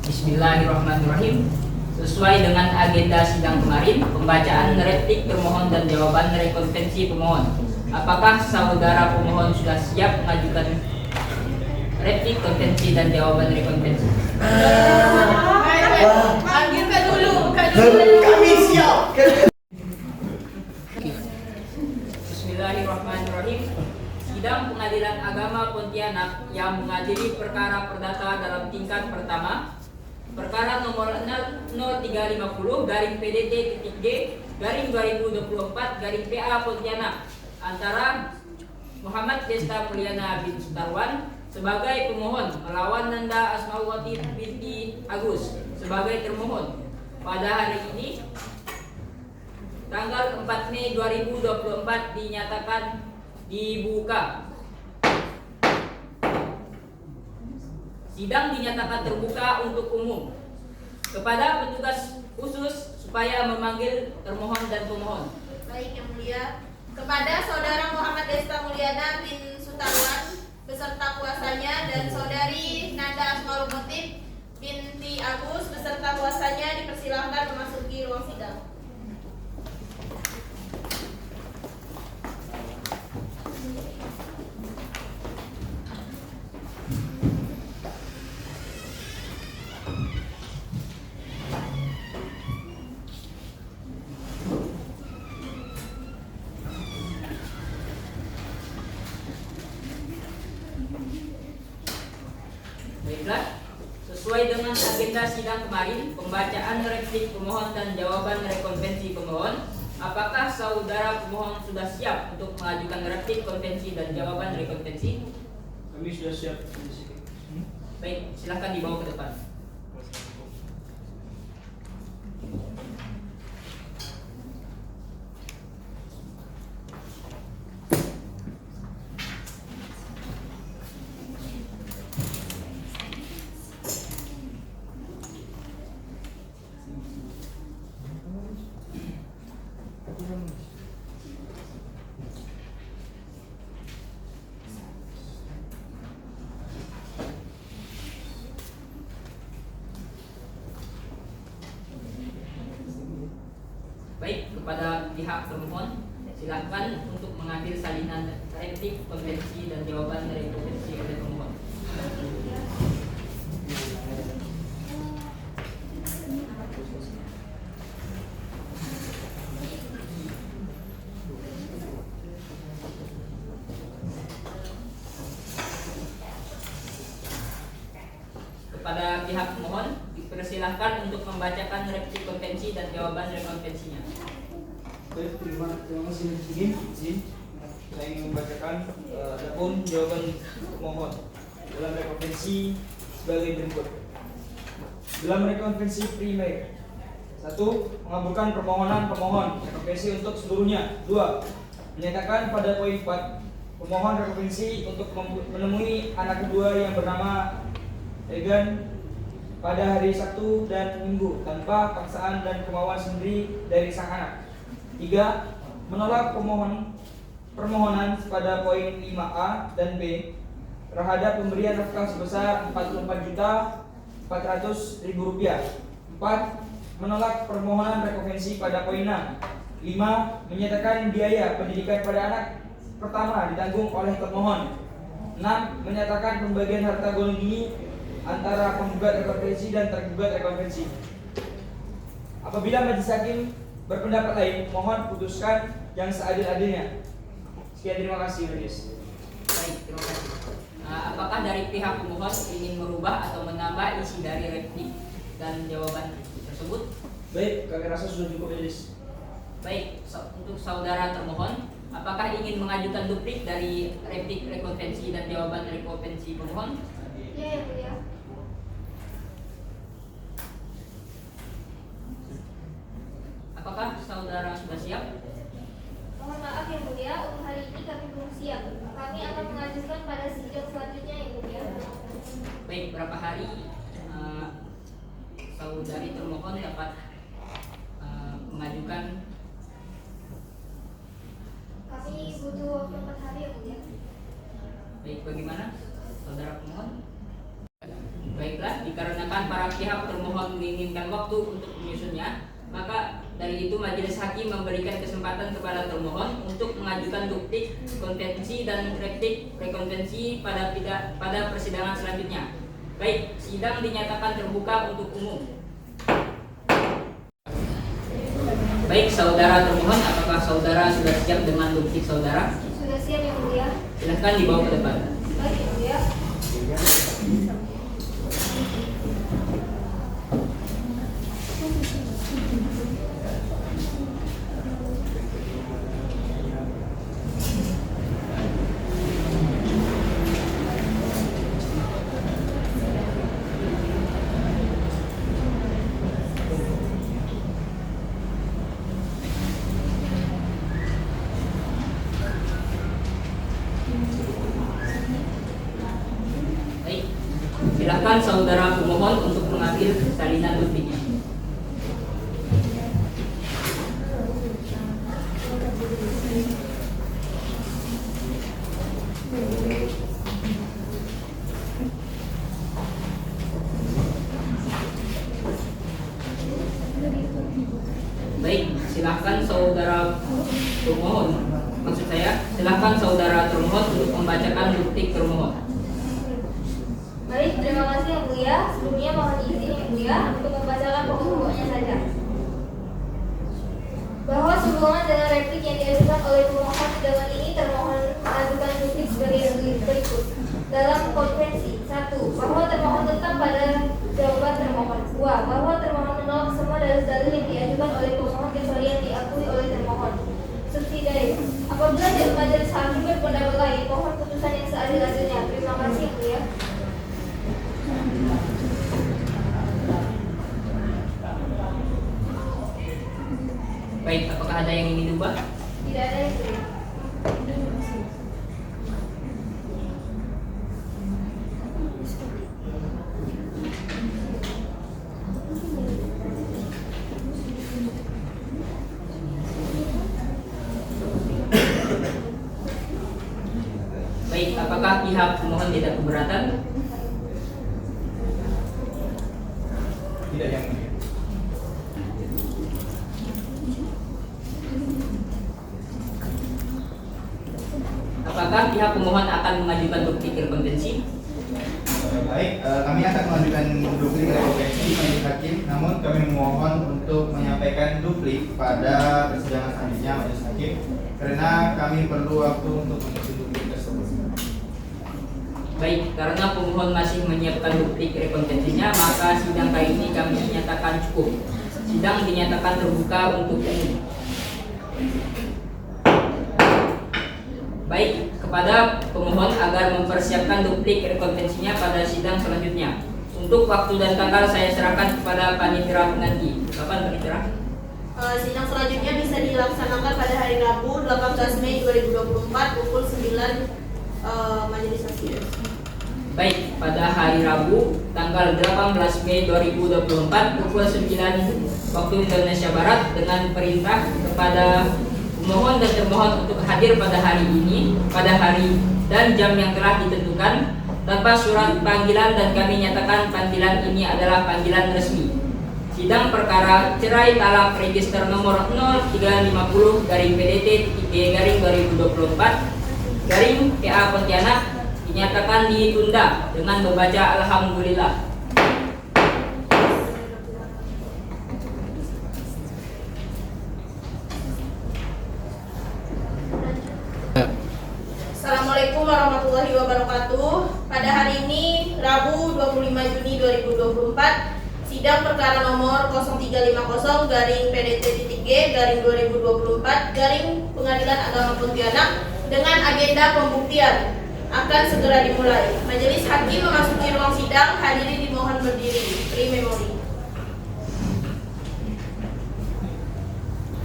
Bismillahirrahmanirrahim. Sesuai dengan agenda sidang kemarin, pembacaan replik termohon dan jawaban rekonvensi pemohon. Apakah saudara pemohon sudah siap mengajukan replik konvensi dan jawaban rekonvensi? Panggil Kak dulu. Kami siap. Bismillahirrahmanirrahim. Sidang Pengadilan Agama Pontianak yang mengadili perkara perdata dalam tingkat pertama, perkara nomor 0350-PDT-D-2024-PA Pontianak antara Muhammad Desta Mulyana bin Sutarwan sebagai pemohon melawan Nanda Asmawati binti Agus sebagai termohon pada hari ini tanggal 4 Mei 2024 dinyatakan dibuka. Sidang dinyatakan terbuka untuk umum. Kepada petugas khusus supaya memanggil termohon dan pemohon. Baik, Yang Mulia. Kepada Saudara Muhammad Desta Mulyana bin Sutarwan beserta kuasanya dan Saudari Nanda Asmaul Khotif binti Agus beserta kuasanya dipersilahkan memasuki ruang sidang. Baiklah, sesuai dengan agenda sidang kemarin, pembacaan replik pemohon dan jawaban rekonvensi pemohon. Apakah saudara pemohon sudah siap untuk mengajukan replik konvensi dan jawaban rekonvensi? Kami sudah siap. Baik, silahkan dibawa ke depan. Baik, kepada pihak termohon silakan untuk mengambil salinan replik konvensi dan jawaban dari konvensi oleh pemohon. kepada pihak pemohon dipersilahkan untuk membacakan replik konvensi dan jawaban rekonvensinya. Baik, terima kasih izin. Saya ingin membacakan adapun jawaban pemohon dalam rekonvensi sebagai berikut. Dalam rekonvensi primer, 1. Mengabulkan permohonan pemohon rekonvensi untuk seluruhnya. 2. Menyatakan pada poin 4 pemohon rekonvensi untuk menemui anak kedua yang bernama Egan pada hari Sabtu dan Minggu tanpa paksaan dan kemauan sendiri dari sang anak. 3. Menolak permohonan pada poin 5A dan B terhadap pemberian nafkah sebesar Rp44.400.000. 4. Menolak permohonan rekonvensi pada poin 6. 5. Menyatakan biaya pendidikan pada anak pertama ditanggung oleh termohon. 6. Menyatakan pembagian harta golongan ini antara penggugat rekonvensi dan tergugat rekonvensi. Apabila majelis hakim berpendapat lain, mohon putuskan yang seadil-adilnya. Sekian, terima kasih majelis. Baik, terima kasih. Apakah dari pihak pemohon ingin merubah atau menambah isi dari replik dan jawaban tersebut? Baik, kami rasa sudah cukup majelis. Baik, untuk saudara termohon, apakah ingin mengajukan duplik dari replik rekonvensi dan jawaban rekonvensi pemohon? Ya, yang mulia. Apakah saudara sudah siap? Mohon maaf yang mulia, untuk hari ini kami belum siap. Kami akan mengajukan pada sidang selanjutnya yang mulia. Baik, berapa hari saudari termohon dapat mengajukan? Kami butuh waktu 4 hari yang mulia. Baik, bagaimana saudara pemohon? Baiklah, dikarenakan para pihak termohon menginginkan waktu untuk menyusunnya, maka dari itu majelis hakim memberikan kesempatan kepada termohon untuk mengajukan duplik konvensi dan replik rekonvensi pada persidangan selanjutnya. Baik, sidang dinyatakan terbuka untuk umum. Baik, saudara termohon, apakah saudara sudah siap dengan duplik saudara? Sudah siap yang mulia. Silahkan dibawa ke depan. Baik yang mulia. Baik, silakan saudara pemohon untuk mengambil salinan dupliknya. Baik, silakan saudara pemohon, maksud saya, silakan saudara termohon untuk membacakan duplik termohon. Baik, terima kasih yang mulia. Sebelumnya mohon izin yang mulia untuk membacakan pokok-pokoknya saja. Bahwa sehubungan dengan replik yang diajukan oleh pemohon dengan ini termohon mengajukan duplik sebagai berikut. Dalam konvensi, 1. Bahwa termohon tetap pada jawaban termohon. 2. Bahwa termohon menolak semua dalil-dalil yang diajukan oleh pemohon kecuali yang diakui oleh termohon. Subsidiary. Apabila majelis hakim berpendapat lain, mohon putusan yang seadil-adilnya. Terima kasih yang mulia. Baik, apakah ada yang ingin diubah? Tidak ada yang mulia. Baik, apakah pihak pemohon tidak keberatan? Tidak, yang mulia. Apakah pihak pemohon akan mengajukan duplik rekonvensi? Baik, kami akan mengajukan duplik rekonvensi majelis hakim, namun kami memohon untuk menyampaikan duplik pada persidangan selanjutnya majelis hakim karena kami perlu waktu untuk menyusun duplik tersebut. Baik, karena pemohon masih menyiapkan duplik rekonvensinya, maka sidang kali ini kami nyatakan cukup. Sidang dinyatakan terbuka untuk umum. Baik, kepada pemohon agar mempersiapkan duplik rekonvensinya pada sidang selanjutnya. Untuk waktu dan tanggal saya serahkan kepada panitia pengganti. Kapan panitia? Sidang selanjutnya bisa dilaksanakan pada hari Rabu 18 Mei 2024 pukul 9 majelis hakim. Baik, pada hari Rabu tanggal 18 Mei 2024 pukul 9 waktu Indonesia Barat dengan perintah kepada pemohon dan termohon untuk hadir pada hari ini, pada hari dan jam yang telah ditentukan tanpa surat panggilan, dan kami nyatakan panggilan ini adalah panggilan resmi. Sidang perkara cerai talak register nomor 0350-PDT-2024 PA Pontianak dinyatakan ditunda dengan membaca alhamdulillah. Assalamualaikum warahmatullahi wabarakatuh. Pada hari ini Rabu 25 Juni 2024, sidang perkara nomor 0350-PDT-G-2024 Pengadilan Agama Pontianak dengan agenda pembuktian akan segera dimulai. Majelis hakim memasuki ruang sidang, hadirin dimohon berdiri. Pri memori.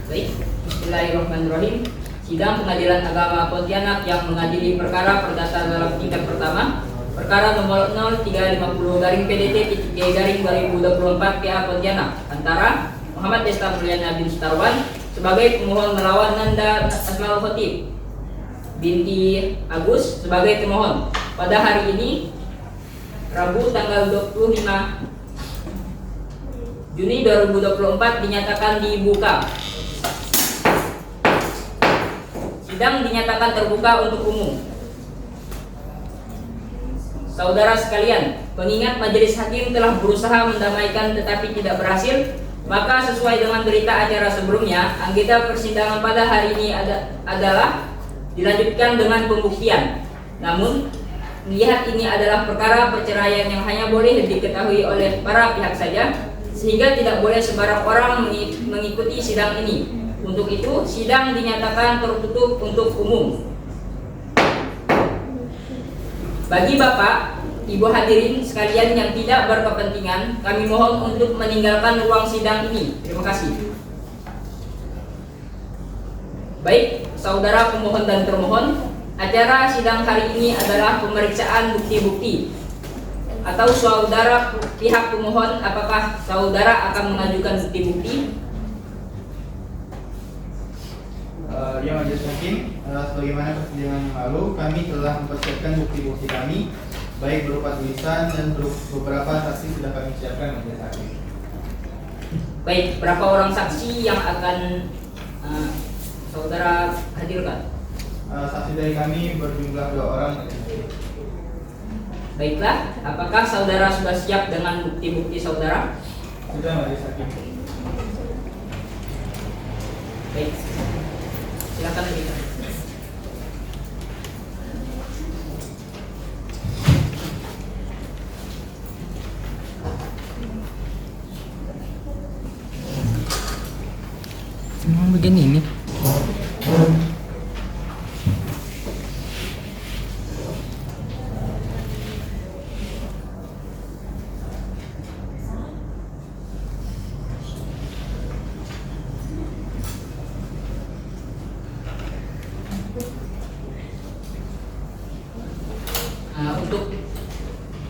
Baik, bismillahirrahmanirrahim. Sidang Pengadilan Agama Pontianak yang mengadili perkara perdata dalam tingkat pertama, perkara nomor 0350-PDT-G-2024 PA Pontianak antara Muhammad Desta Mulyana bin Sutarwan sebagai pemohon melawan Nanda Asmaul Khotib binti Agus sebagai termohon. Pada hari ini Rabu tanggal 25 Juni 2024 dinyatakan dibuka. Sidang dinyatakan terbuka untuk umum. Saudara sekalian, mengingat majelis hakim telah berusaha mendamaikan tetapi tidak berhasil, maka sesuai dengan berita acara sebelumnya, anggota persidangan pada hari ini adalah dilanjutkan dengan pembuktian. Namun, melihat ini adalah perkara perceraian yang hanya boleh diketahui oleh para pihak saja, sehingga tidak boleh sembarang orang mengikuti sidang ini. Untuk itu, sidang dinyatakan tertutup untuk umum. Bagi Bapak, Ibu hadirin sekalian yang tidak berkepentingan, kami mohon untuk meninggalkan ruang sidang ini. Terima kasih. Baik, saudara pemohon dan termohon, acara sidang hari ini adalah pemeriksaan bukti-bukti. Atau saudara pihak pemohon, apakah saudara akan mengajukan bukti-bukti? Ya majelis hakim, sebagaimana persidangan yang lalu, kami telah mempersiapkan bukti-bukti kami, baik berupa tulisan dan beberapa saksi sudah kami siapkan majelis hakim. Baik, berapa orang saksi yang akan saudara hadirkan? Saksi dari kami berjumlah 2 orang. Baiklah, apakah saudara sudah siap dengan bukti-bukti saudara? Sudah majelis hakim. Baik, silakan hadirkan. Emang begini nih. Untuk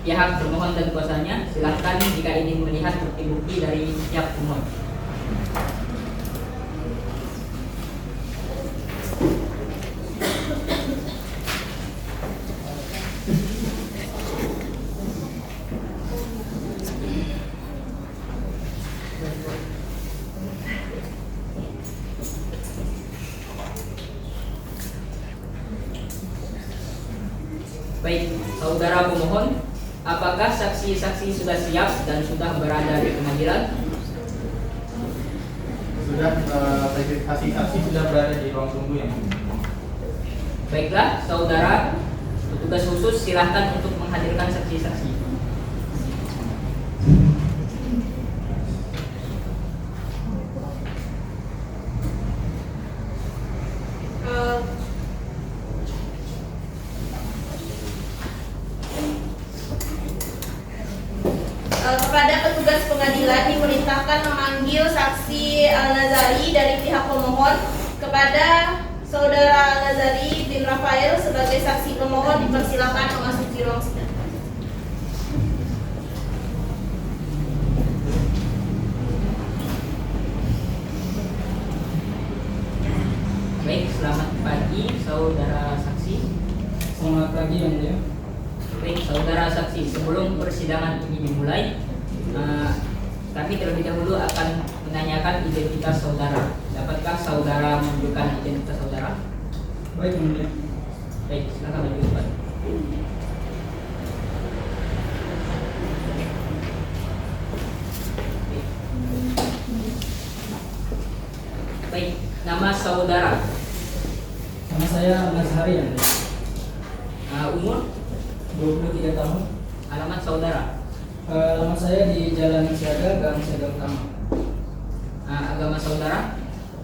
pihak termohon dan kuasanya, silakan jika ingin melihat bukti-bukti dari pihak pemohon. Baik, saudara pemohon, apakah saksi-saksi sudah siap dan sudah berada di pengadilan? Sudah, saksi sudah berada di ruang tunggu yang. Baiklah, saudara, Petugas khusus silahkan untuk menghadirkan saksi-saksi. Kepada petugas pengadilan diperintahkan memanggil saksi Al-Nazari dari pihak pemohon. Kepada saudara Al-Nazari bin Rafael sebagai saksi pemohon dipersilakan memasuki ruang sidang. Baik, selamat pagi saudara saksi. Selamat pagi Yang Mulia. Baik, saudara saksi, sebelum persidangan ini dimulai, kami terlebih dahulu akan menanyakan identitas saudara. Dapatkah saudara menunjukkan identitas saudara? Baik Yang Mulia. Baik, silakan maju Pak. Baik, nama saudara, Nama saya Nazhari Yang Mulia. umur, 23 tahun. alamat saudara, Alamat saya di Jalan Siaga, Gang Siaga Utama. agama saudara,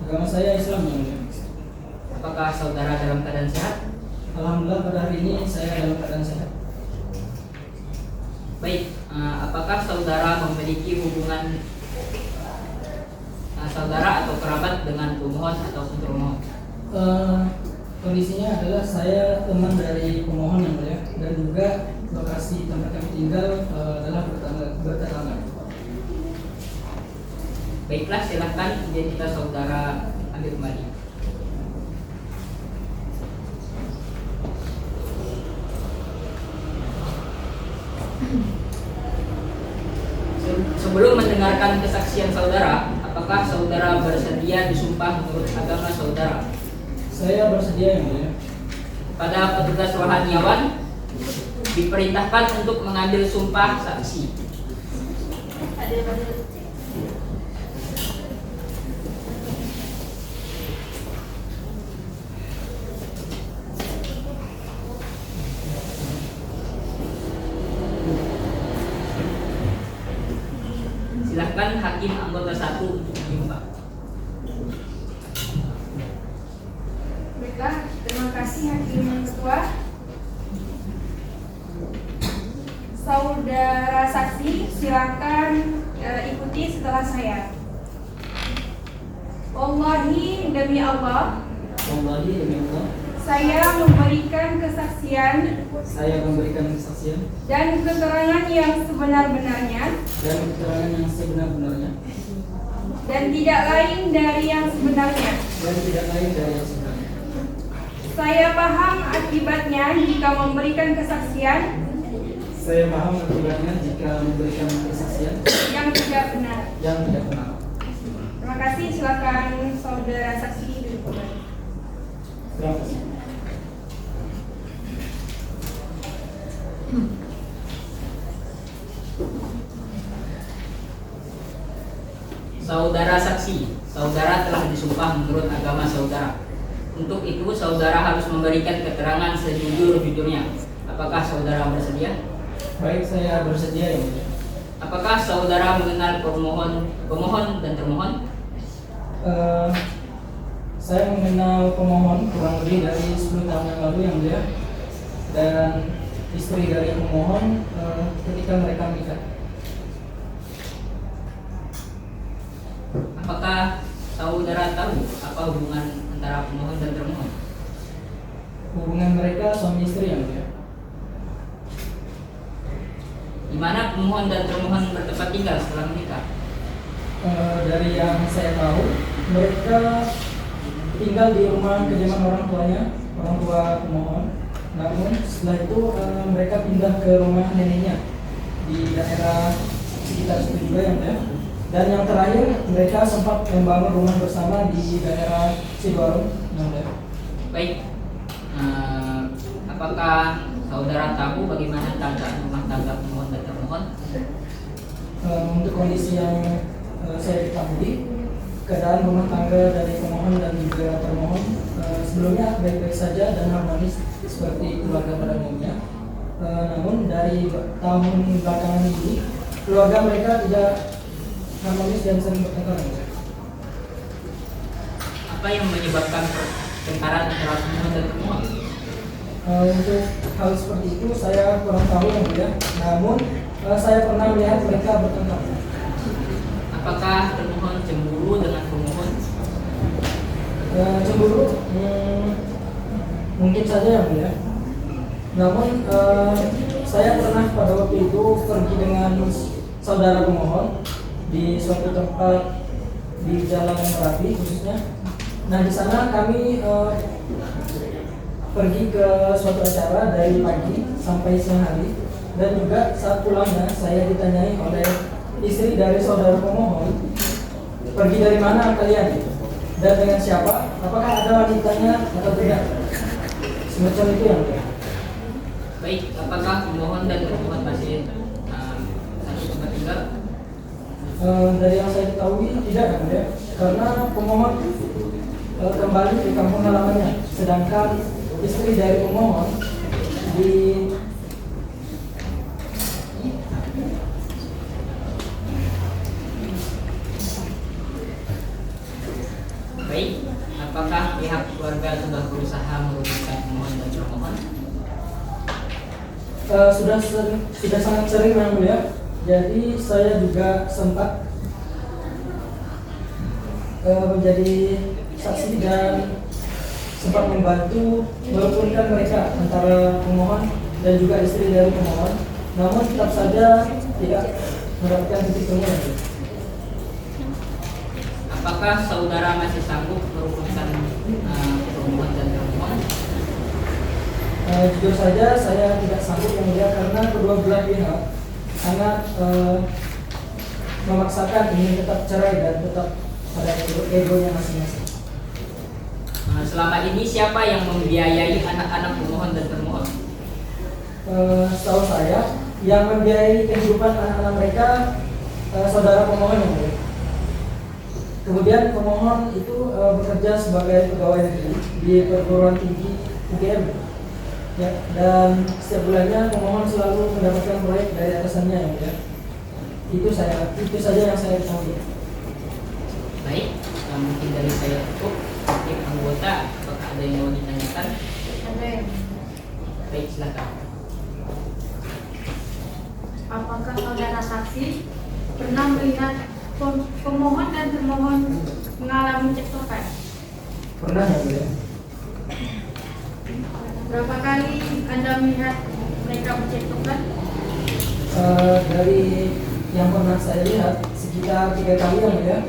Agama saya Islam Yang Mulia. apakah saudara dalam keadaan sehat? Alhamdulillah pada hari ini saya dalam keadaan sehat. Baik, apakah saudara memiliki hubungan saudara atau kerabat dengan pemohon ataupun termohon? Kondisinya adalah saya teman dari pemohon Yang Mulia, dan juga lokasi tempat kami tinggal adalah bertetangga. Baiklah, silahkan identitas saudara ambil kembali. Sebelum mendengarkan kesaksian saudara, apakah saudara bersedia disumpah menurut agama saudara? Saya bersedia Yang Mulia. Pada petugas rohaniawan diperintahkan untuk mengambil sumpah saksi. Silahkan hakim anggota 1 untuk menyumpah. Baiklah, terima kasih Hakim Ketua. Saudara saksi, silakan ikuti setelah saya. Wallahi demi Allah, Wallahi demi Allah, saya memberikan kesaksian saya memberikan kesaksian dan keterangan yang sebenar-benarnya dan keterangan yang sebenar-benarnya dan tidak lain dari yang sebenarnya. dan tidak lain dari yang sebenarnya. Saya paham akibatnya jika memberikan kesaksian Saya paham akibatnya jika memberikan kesaksian yang tidak benar. yang tidak benar. Terima kasih, silakan saudara saksi duduk kembali. Terima kasih. Saudara saksi, saudara telah disumpah menurut agama saudara. Untuk itu, saudara harus memberikan keterangan sejujur-jujurnya. Apakah saudara bersedia? Baik, saya bersedia Yang Mulia. Apakah saudara mengenal pemohon dan termohon? Saya mengenal pemohon kurang lebih dari 10 tahun yang lalu Yang Mulia, dan istri dari pemohon ketika mereka menikah. Apakah saudara tahu apa hubungan antara pemohon dan termohon? Hubungan mereka suami istri Yang Mulia. Di mana pemohon dan termohon bertempat tinggal setelah menikah? Dari yang saya tahu, mereka tinggal di rumah kediaman orang tuanya, orang tua pemohon. Namun setelah itu mereka pindah ke rumah neneknya di daerah sekitar situ juga Yang Mulia. Dan yang terakhir, mereka sempat membangun rumah bersama di daerah Sidoarjo Yang Mulia. Baik, apakah saudara tahu bagaimana keadaan rumah tangga pemohon dan termohon? Untuk kondisi yang saya ketahui, keadaan rumah tangga dari pemohon dan juga termohon sebelumnya baik-baik saja dan harmonis seperti keluarga pada umumnya. Namun dari tahun belakangan ini keluarga mereka tidak harmonis dan sering bertengkar. Apa yang menyebabkan pertengkaran antara pemohon dan termohon? Untuk hal seperti itu saya kurang tahu yang mulia. Namun saya pernah melihat mereka bertengkar. Apakah termohon cemburu dengan pemohon? Cemburu mungkin saja yang mulia. Namun saya pernah pada waktu itu pergi dengan saudara pemohon di suatu tempat di Jalan Merapi khususnya. Nah di sana kami pergi ke suatu acara dari pagi sampai siang hari, dan juga saat pulangnya saya ditanyai oleh istri dari saudara pemohon, pergi dari mana kalian dan dengan siapa, apakah ada wanitanya atau tidak, semacam itu yang mulia. Baik, apakah pemohon dan termohon masih satu tempat tinggal? Dari yang saya ketahui tidak kan ya, karena pemohon kembali ke kampung halamannya, sedangkan istri dari pemohon di Baik, apakah pihak keluarga sudah berusaha merugikan pemohon dan termohon? sudah sangat sering yang mulia. Jadi saya juga sempat menjadi saksi dan sempat membantu merukunkan mereka antara pemohon dan juga istri dari pemohon. Namun tetap saja tidak mendapatkan titik temu. Apakah saudara masih sanggup merukunkan pemohon dan termohon? Jujur saja saya tidak sanggup yang mulia, karena kedua belah pihak sangat memaksakan ingin tetap cerai dan tetap pada egonya masing-masing. Selama ini siapa yang membiayai anak-anak pemohon dan termohon? Setahu saya yang membiayai kehidupan anak-anak mereka saudara pemohon yang mulia. Kemudian pemohon itu bekerja sebagai pegawai negeri di perguruan tinggi UGM. Ya, dan setiap bulannya pemohon selalu mendapatkan proyek dari atasannya yang mulia. Itu saja yang saya tahu. Baik, mungkin dari saya cukup. Tim anggota, apakah ada yang mau ditanyakan? Ada. Baik, silakan. Apakah saudara saksi pernah melihat pemohon dan termohon mengalami cekcokan? Pernah ya mulia? Berapa kali Anda melihat mereka bercekcokan? Dari yang pernah saya lihat sekitar 3 kali yang mulia.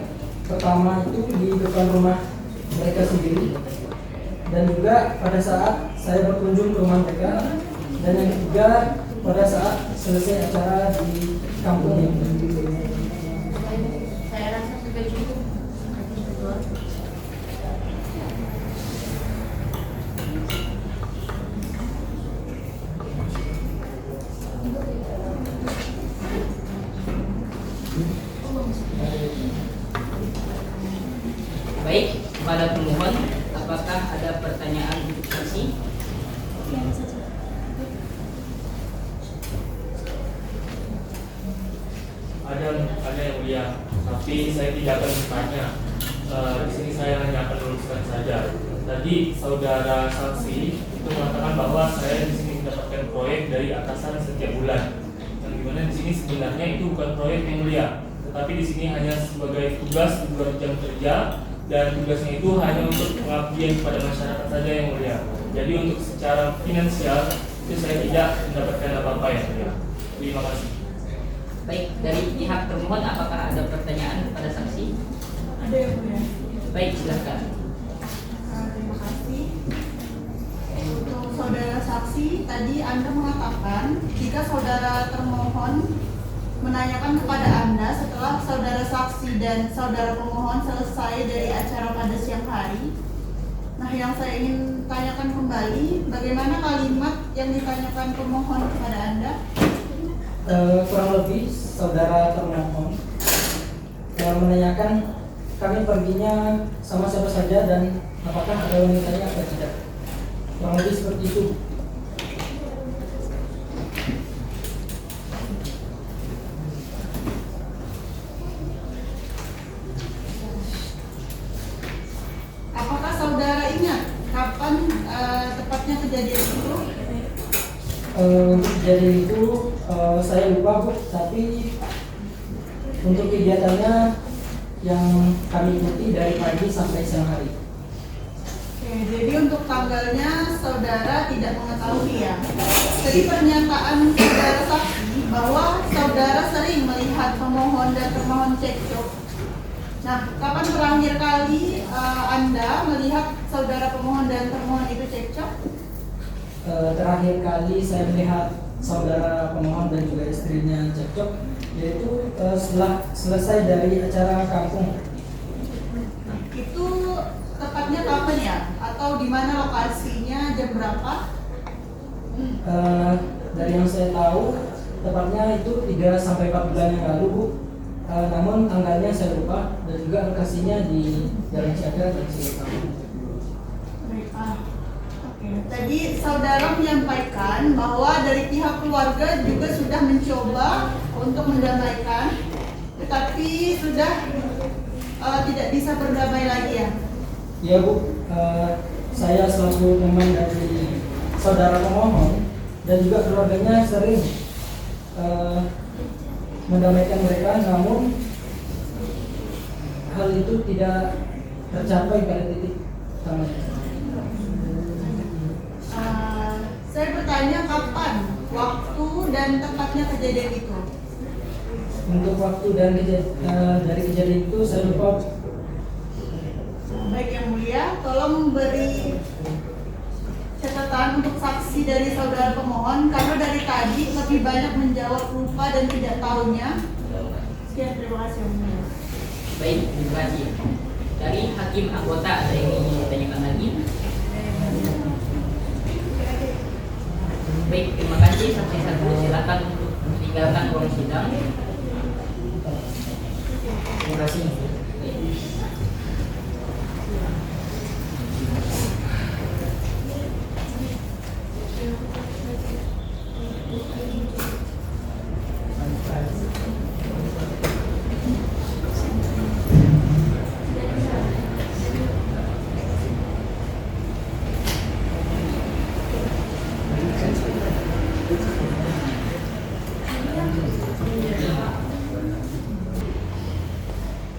Pertama itu di depan rumah mereka sendiri, dan juga pada saat saya berkunjung ke rumah mereka, dan yang ketiga pada saat selesai acara di kampung ini. Saya rasa sudah cukup. Baik, kepada pemohon, apakah ada pertanyaan untuk saksi? Ada yang mulia, tapi saya tidak akan bertanya. Di sini saya hanya akan meluruskan saja. Tadi saudara saksi itu mengatakan bahwa saya di sini mendapatkan proyek dari atasan setiap bulan. Yang dimana di sini sebenarnya itu bukan proyek yang mulia, tetapi di sini hanya sebagai tugas di luar jam kerja, dan tugasnya itu hanya untuk pengabdian kepada masyarakat saja yang mulia. Jadi untuk secara finansial itu saya tidak mendapatkan apa-apa yang mulia. Terima kasih. Baik, dari pihak termohon apakah ada pertanyaan kepada saksi? Ada yang mulia. Baik, silakan. Terima kasih. Untuk saudara saksi, tadi Anda mengatakan jika saudara termohon menanyakan kepada Anda setelah saudara saksi dan saudara pemohon selesai dari acara pada siang hari. Nah, yang saya ingin tanyakan kembali, bagaimana kalimat yang ditanyakan pemohon kepada Anda? Kurang lebih saudara termohon yang menanyakan kami perginya sama siapa saja dan apakah ada wanitanya atau tidak. Kurang lebih seperti itu. Apakah saudara ingat kapan tepatnya kejadian itu? Untuk kejadian itu saya lupa Bu, tapi untuk kegiatannya yang kami ikuti dari pagi sampai siang hari. Oke, jadi untuk tanggalnya saudara tidak mengetahui ya. Jadi pernyataan saudara saksi bahwa saudara sering melihat pemohon dan termohon cekcok. Nah, kapan terakhir kali Anda melihat saudara pemohon dan termohon itu cekcok? Terakhir kali saya melihat saudara pemohon dan juga istrinya cekcok yaitu setelah selesai dari acara kampung. Itu tepatnya kapan ya? Atau di mana lokasinya, jam berapa? Dari yang saya tahu tepatnya itu 3-4 bulan yang lalu Bu. Namun tanggalnya saya lupa dan juga lokasinya di Jalan Siaga dan Siaga. Baik, oke. Tadi saudara menyampaikan bahwa dari pihak keluarga juga sudah mencoba untuk mendamaikan, tetapi sudah tidak bisa berdamai lagi ya? Iya Bu, saya selaku teman dari saudara pemohon dan juga keluarganya sering mendamaikan mereka, namun hal itu tidak tercapai pada titik utamanya. Saya bertanya kapan waktu dan tempatnya kejadian itu? Untuk waktu dan dari kejadian itu saya lupa. Baik Yang Mulia, tolong beri catatan untuk saksi dari saudara pemohon karena dari tadi lebih banyak menjawab lupa dan tidak tahunya. Sekian, terima kasih Yang Mulia. Baik, terima kasih. Dari hakim anggota ada yang ingin ditanyakan lagi? Baik, terima kasih. Saksi satu silakan untuk meninggalkan ruang sidang. Terima kasih.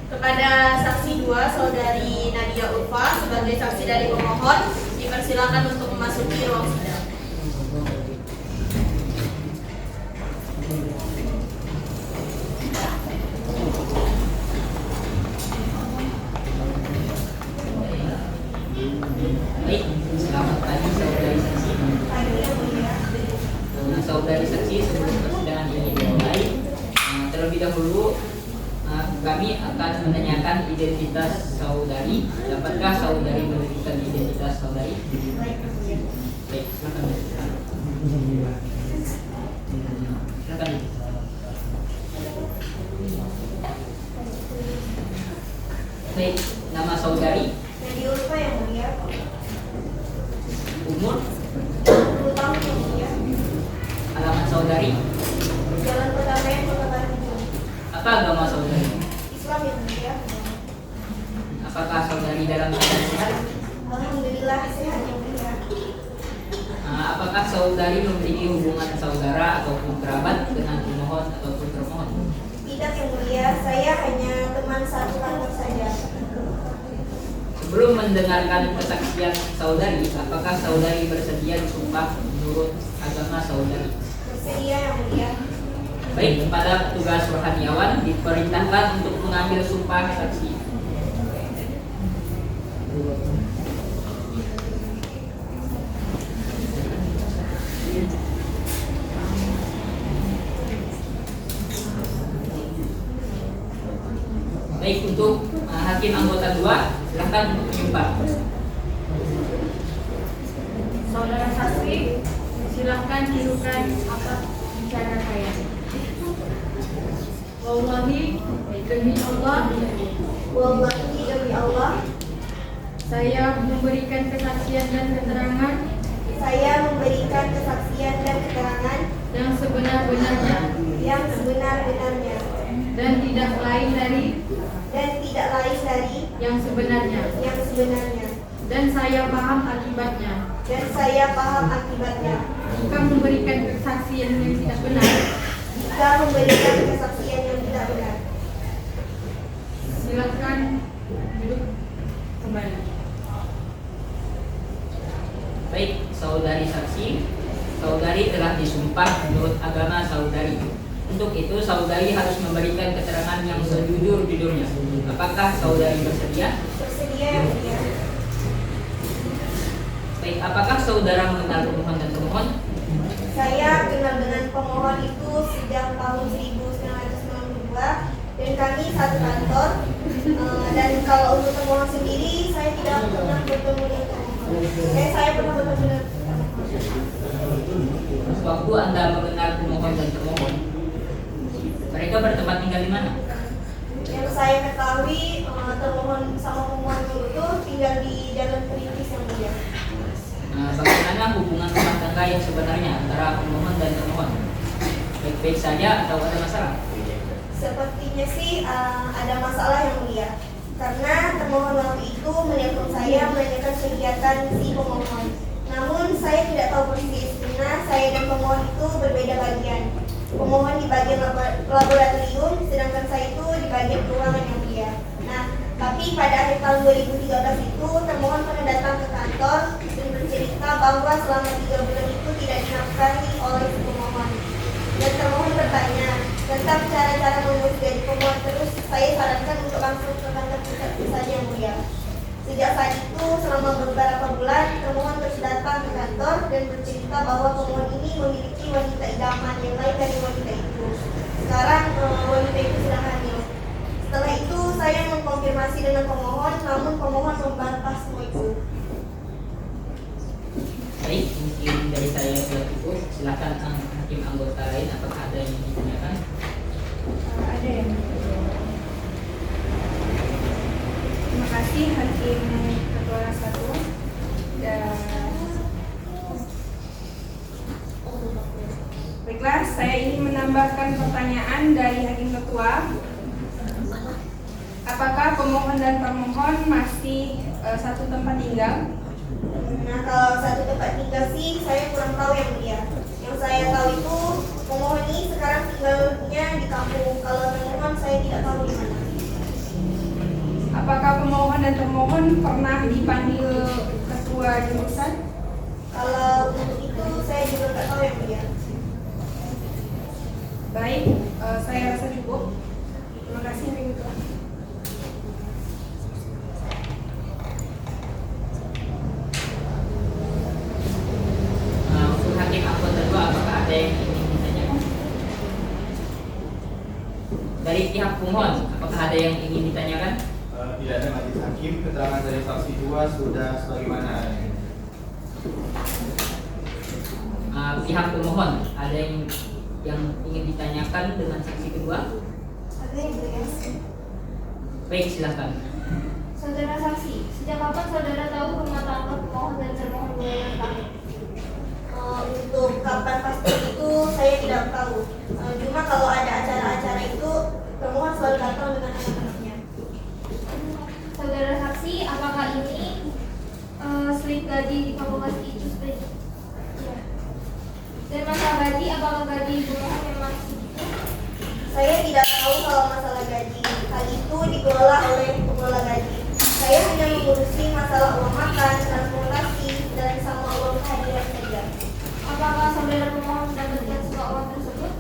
Kepada saksi 2, Saudari Nadia Ulfa sebagai saksi dari pemohon, dipersilakan untuk memasuki ruang sidang. Baik, selamat pagi saudari saksi. Saudari saksi, sebelum persidangan ini dimulai, terlebih dahulu kami akan menanyakan identitas saudari. Dapatkah saudari memberikan identitas saudari? Baik, silakan. Silakan. Baik, nama saudari? Nadia Ulfa Yang Mulia. Umur? 20 tahun Yang Mulia. Alamat saudari? Jalan Pegadaian, Kota Tanjung. Apa agama saudari? Islam Yang Mulia. Apakah saudari dalam keadaan sehat? Alhamdulillah sehat Yang Mulia. Apakah saudari memiliki hubungan saudara ataupun kerabat dengan pemohon ataupun termohon? Tidak Yang Mulia, saya hanya teman satu kantor saja. Sebelum mendengarkan kesaksian saudari, apakah saudari bersedia disumpah menurut agama saudari? Bersedia Yang Mulia. Baik, kepada petugas rohaniawan diperintahkan untuk mengambil sumpah saksi. Baik, untuk hakim anggota 2, silakan untuk menyumpah. Saudara saksi, silahkan tirukan apa bicara saya. Wallahi demi Allah, Wallahi demi Allah, Saya memberikan kesaksian dan keterangan Saya memberikan kesaksian dan keterangan yang sebenar-benarnya dan tidak lain dari yang sebenarnya. Dan saya paham akibatnya. Jika memberikan kesaksian yang tidak benar, silakan duduk kembali. Baik, saudari saksi, saudari telah disumpah menurut agama saudari. Untuk itu, saudari harus memberikan keterangan yang sejujur-jujurnya. Apakah saudari bersedia? Bersedia yang mulia. Baik, apakah saudara mengenal pemohon dan pemohon? Saya kenal dengan pemohon itu sejak tahun 1992 dan kami satu kantor. Dan kalau untuk pemohon sendiri saya tidak pernah bertemu dengan pemohon. Saya pernah bertemu dengan pemohon. Waktu Anda mengenal pemohon dan pemohon, mereka bertempat tinggal di mana? Yang saya ketahui termohon sama pemohon itu tinggal di Jalan Perintis yang mulia. Bagaimana hubungan rumah tangga yang sebenarnya antara pemohon dan termohon? Baik-baik saja atau ada masalah? Sepertinya sih ada masalah yang mulia. Karena termohon waktu itu menelpon saya menanyakan kegiatan si pemohon. Namun saya tidak tahu persis karena saya dan pemohon itu berbeda bagian. Pemohon di bagian laboratorium, sedangkan saya itu di bagian ruangan yang mulia. Nah, tapi pada akhir tahun 2013 itu termohon pernah datang ke kantor dan bercerita bahwa selama 3 bulan itu tidak dinafkahi oleh si pemohon. Dan termohon bertanya tentang cara-cara mengurus gaji pemohon. Terus saya sarankan untuk langsung ke kantor pusat saja yang mulia. Sejak saat itu selama beberapa bulan termohon terus datang ke kantor dan bercerita bahwa pemohon ini memiliki wanita idaman yang lain dari wanita itu. Sekarang wanita itu sedang hamil. Setelah itu saya mengkonfirmasi dengan pemohon, namun pemohon membantah semua itu. Baik, mungkin dari saya sudah cukup. Silakan hakim anggota lain, apakah ada yang ditanyakan? Ada yang terima kasih Hakim Ketua 1 dan baiklah, saya ingin menambahkan pertanyaan dari Hakim Ketua. Apakah pemohon dan termohon masih satu tempat tinggal? Nah, kalau satu tempat tinggal sih saya kurang tahu yang mulia. Yang saya tahu itu pemohon ini sekarang tinggalnya di kampung. Kalau termohon saya tidak tahu di mana. Apakah pemohon dan termohon pernah dipanggil ketua jurusan? Kalau untuk itu saya juga tidak tahu yang mulia. Baik, saya rasa cukup. Terima kasih Hakim Ketua. Untuk hakim anggota 2, apakah ada yang ingin ditanyakan? Dari pihak pemohon, apakah ada yang ingin ditanyakan? Tidak ada majelis hakim, keterangan dari saksi 2 sudah sebagaimana adanya. Pihak pemohon, ada yang ingin ditanyakan dengan saksi kedua? Ada yang mulia. Baik, silakan. Saudara saksi, sejak kapan saudara tahu rumah tangga pemohon dan termohon mulai retak? Untuk kapan pasti itu saya tidak tahu. Cuma kalau ada acara-acara itu termohon selalu datang dengan anak-anaknya. Saudara saksi, apakah ini slip gaji di Fakultas ICUS? Ya. Dan masalah gaji, apakah gaji pemohon memang segitu? Saya tidak tahu kalau masalah gaji. Hal itu dikelola oleh pengelola gaji. Saya hanya mengurusi masalah uang makan, transportasi, dan sama uang kehadiran saja. Apakah saudara pemohon mendapatkan semua uang tersebut?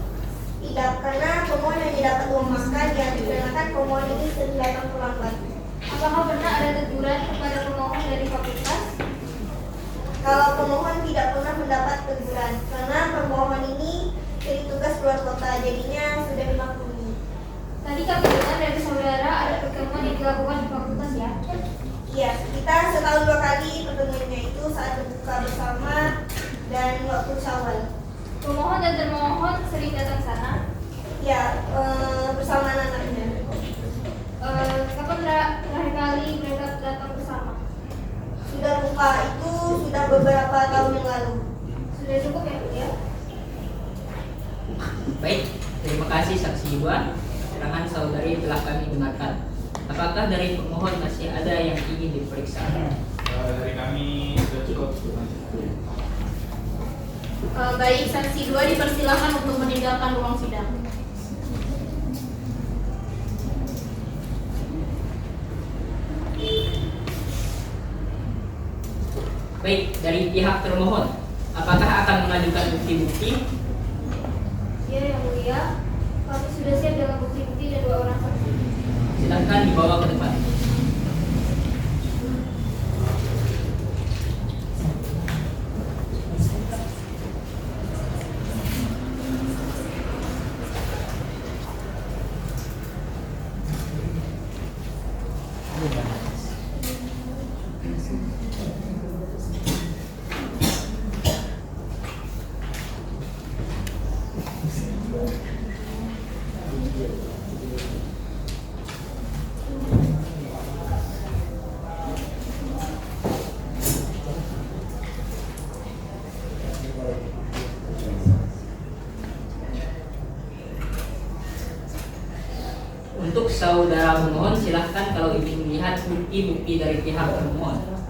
Tidak, karena pemohon hanya dapat uang makan yang dikenakan pemohon ini sering datang terlambat. Apakah pernah ada teguran kepada pemohon dari fakultas? Kalau pemohon tidak pernah mendapat teguran, karena pemohon ini sering tugas keluar kota, jadinya sudah dimaklumi. Tadi kami dengar dari saudara ada pertemuan yang dilakukan di fakultas ya? Iya, kita setahun 2 kali pertemuannya itu saat berbuka bersama dan waktu Syawal. Pemohon dan termohon sering datang sana? Ya, bersama anak-anaknya. Kapan terakhir kali mereka datang bersama? sudah lupa itu sudah beberapa tahun yang lalu. Sudah cukup ya, Bu ya? Baik, terima kasih saksi 2. Keterangan saudari telah kami dengarkan. Apakah dari pemohon masih ada yang ingin diperiksa? Dari kami sudah cukup. Baik, saksi 2 dipersilakan untuk meninggalkan ruang sidang. Baik, dari pihak termohon, apakah akan mengajukan bukti-bukti? Ya, yang mulia, kami sudah siap dengan bukti-bukti dan 2 orang saksi. Silakan dibawa ke depan. Untuk saudara pemohon, silahkan kalau ingin melihat bukti-bukti dari pihak termohon.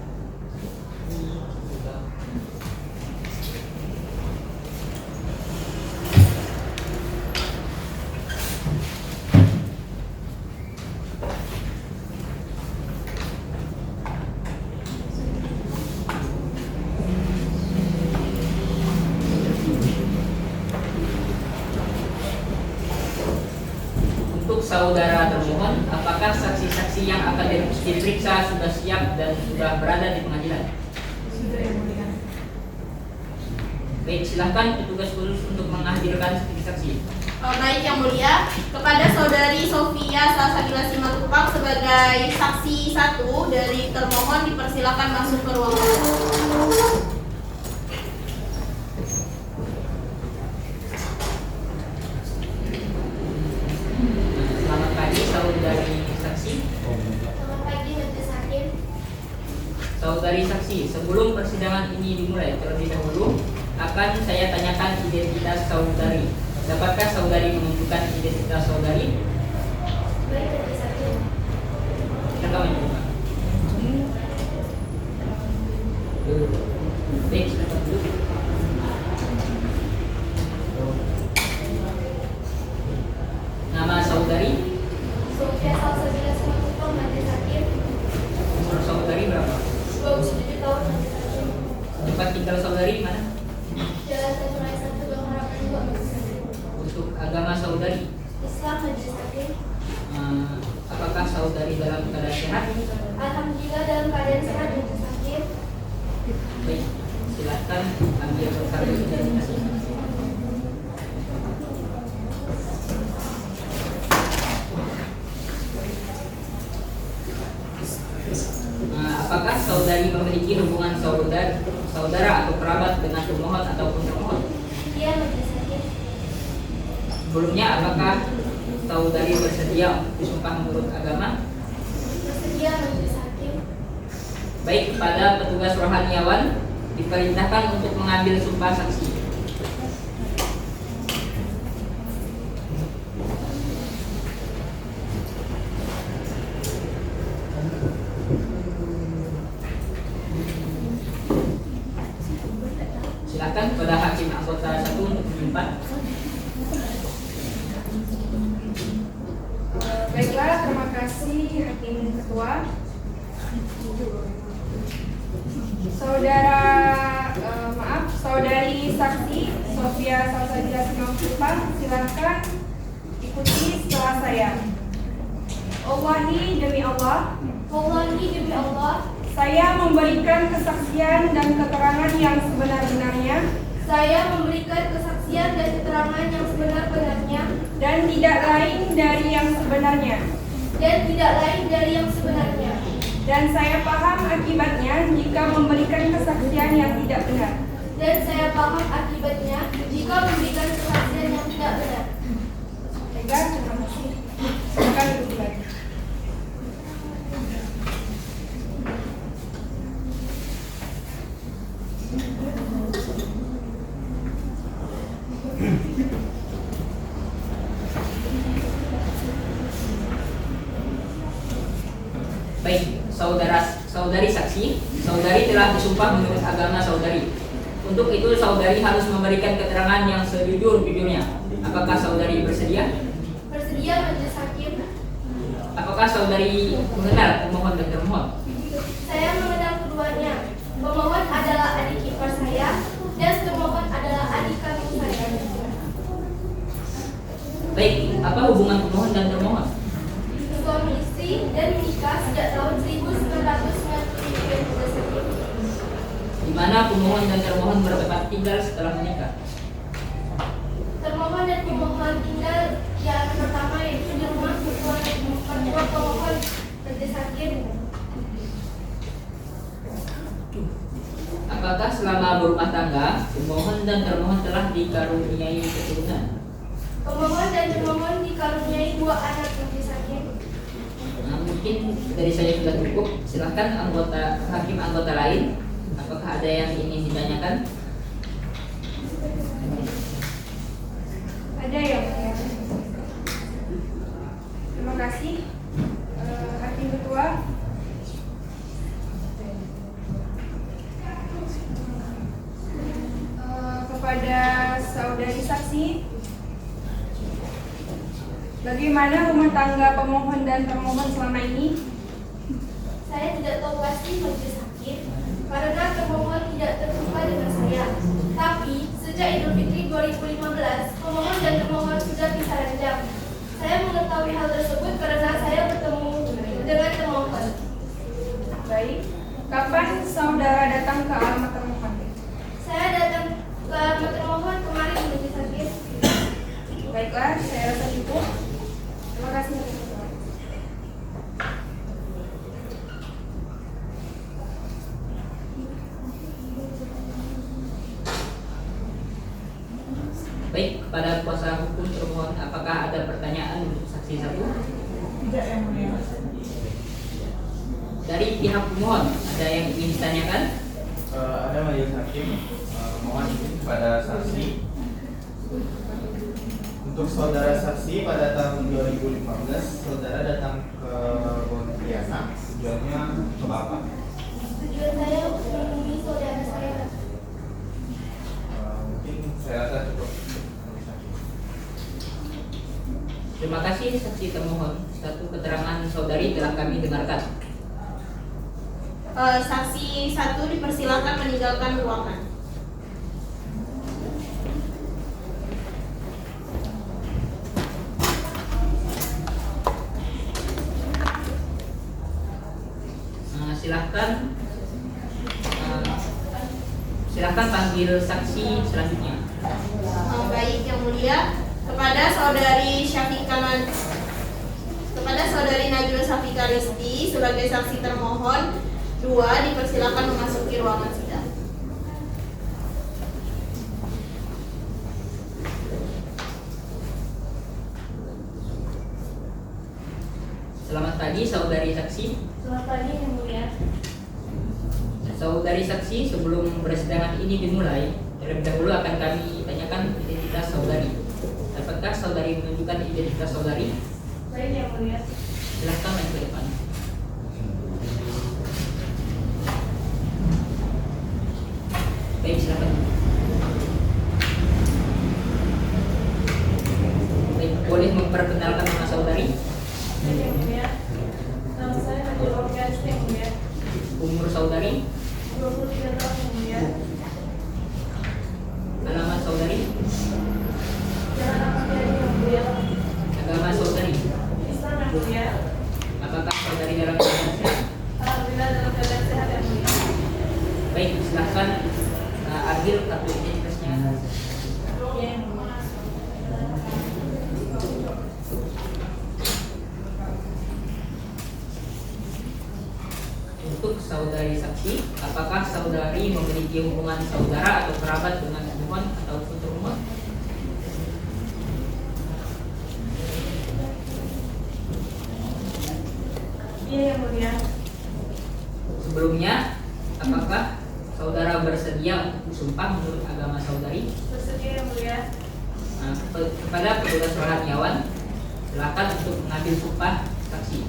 Untuk saudara termohon, apakah saksi-saksi yang akan diperiksa sudah siap dan sudah berada di pengadilan? Sudah yang mulia. Baik, silahkan petugas khusus untuk menghadirkan saksi-saksi. Baik yang mulia, kepada saudari Sofia Salsabila Simatupang sebagai saksi 1 dari termohon dipersilakan masuk ke ruang sidang. Selamat pagi saudari saksi. Selamat pagi, Majelis Hakim. Saudari saksi, sebelum persidangan ini dimulai terlebih dahulu akan saya tanyakan identitas saudari. Dapatkah saudari menunjukkan identitas saudari? Baik, Majelis Hakim. Silakan menunjukkan. Baik, silakan duduk. Nama saudari? Sofia Salsabila Simatupang, Majelis Hakim. Umur saudari berapa? 27 tahun, Majelis Hakim. Tempat tinggal saudari mana? Jalan Tanjung 1, Gang Harapan 2, Majelis Hakim. Untuk agama saudari? Islam, Majelis Hakim. Apakah saudari dalam keadaan sehat? Alhamdulillah dalam keadaan sehat, Majelis Hakim. Baik, silakan ambil kartu identitas. Apakah saudari memiliki hubungan saudara atau kerabat dengan pemohon ataupun termohon? Iya, Majelis Hakim. Sebelumnya, apakah saudari bersedia untuk disumpah menurut agama? Bersedia, Majelis Hakim. Baik, kepada petugas rohaniawan diperintahkan untuk mengambil sumpah saksi. Silakan kepada hakim anggota 1 untuk menyumpah. Baiklah, terima kasih Hakim Ketua. Saudari saksi Sofia Salsabila Simatupang, silahkan ikuti setelah saya. Wallahi demi Allah, Wallahi demi Allah, saya memberikan kesaksian dan keterangan yang sebenar-benarnya saya memberikan kesaksian dan keterangan yang sebenar-benarnya dan tidak lain dari yang sebenarnya. Dan saya paham akibatnya jika memberikan kesaksian yang tidak benar. Baiklah, terima kasih. Silakan duduk lagi. Baik, saudari saksi, saudari telah disumpah menurut agama saudari. Untuk itu saudari harus memberikan keterangan yang sejujur-jujurnya. Apakah saudari bersedia? Bersedia majelis hakim. Apakah saudari mengenal pemohon dan termohon? Saya mengenal keduanya. Pemohon adalah adik ipar saya dan termohon adalah adik kandung saya. Baik, apa hubungan pemohon dan termohon? Suami istri dan menikah sejak tahun 1997 berdasarkan. Di mana pemohon dan termohon bertempat tinggal setelah menikah? Termohon dan pemohon tinggal yang pertama yaitu di rumah mertua pemohon berdasarkan. Apakah selama berumah tangga, pemohon dan termohon telah dikaruniai keturunan? Pemohon dan termohon dikaruniai 2 anak berdasarkan. Nah, mungkin dari saya sudah cukup. Silahkan hakim anggota lain. Apakah ada yang ingin ditanyakan? Ada ya, Mulia. Terima kasih, Hakim Ketua. Kepada saudari saksi, bagaimana rumah tangga pemohon dan termohon selama ini? Saya tidak tahu pasti majelis hakim karena termohon tidak terbuka dengan saya. Tapi sejak Idul Fitri 2015, pemohon dan termohon sudah pisah ranjang. Saya mengetahui hal tersebut karena saya bertemu dengan termohon. Baik, kapan saudara datang ke alamat termohon? Saya datang ke alamat termohon kemarin majelis hakim. Baiklah, saya rasa cukup. Terima kasih, Hakim Ketua. Baik, kepada kuasa hukum termohon, apakah ada pertanyaan untuk saksi satu? Tidak, Yang Mulia. Dari pihak pemohon, ada yang ingin ditanyakan? Ada majelis hakim, mohon izin kepada saksi. Untuk saudara saksi pada tahun 2015, saudara datang ke Pontianak. Tujuannya ke apa? Tujuan saya untuk menemui saudara saya. Mungkin saya rasa cukup. Terima kasih saksi termohon. Satu keterangan saudari telah kami dengarkan. Saksi 1 dipersilakan meninggalkan ruangan. Silahkan panggil saksi selanjutnya. Baik, Yang Mulia, kepada saudari Najwa Safika Risti sebagai saksi termohon 2 dipersilakan memasuki ruangan sidang. Selamat pagi saudari saksi. Selamat pagi Yang Mulia. Saudari saksi, sebelum persidangan ini dimulai, terlebih dahulu akan kami tanyakan identitas saudari. Dapatkah saudari menunjukkan identitas saudari? Baik Yang Mulia. Silahkan maju ke depan. Baik, silakan. Baik, boleh memperkenalkan nama saudari? Baik Yang Mulia. Nama saya Najwa Safika Yang Mulia. Umur saudari? 23 tahun Yang Mulia. Alamat saudari? Jalan Ahmad Yani Yang Mulia. Agama saudari? Islam Yang Mulia. Apakah saudari dalam keadaan sehat? Alhamdulillah dalam keadaan sehat Yang Mulia. Baik, silahkan ambil kartu identitasnya. Iya Yang Mulia. Untuk saudari saksi, apakah saudari memiliki hubungan saudara atau kerabat dengan pemohon ataupun termohon? Iya Yang Mulia. Sebelumnya, apakah saudara bersedia untuk disumpah menurut agama saudari? Bersedia Yang Mulia. kepada petugas rohaniawan, silakan untuk mengambil sumpah saksi.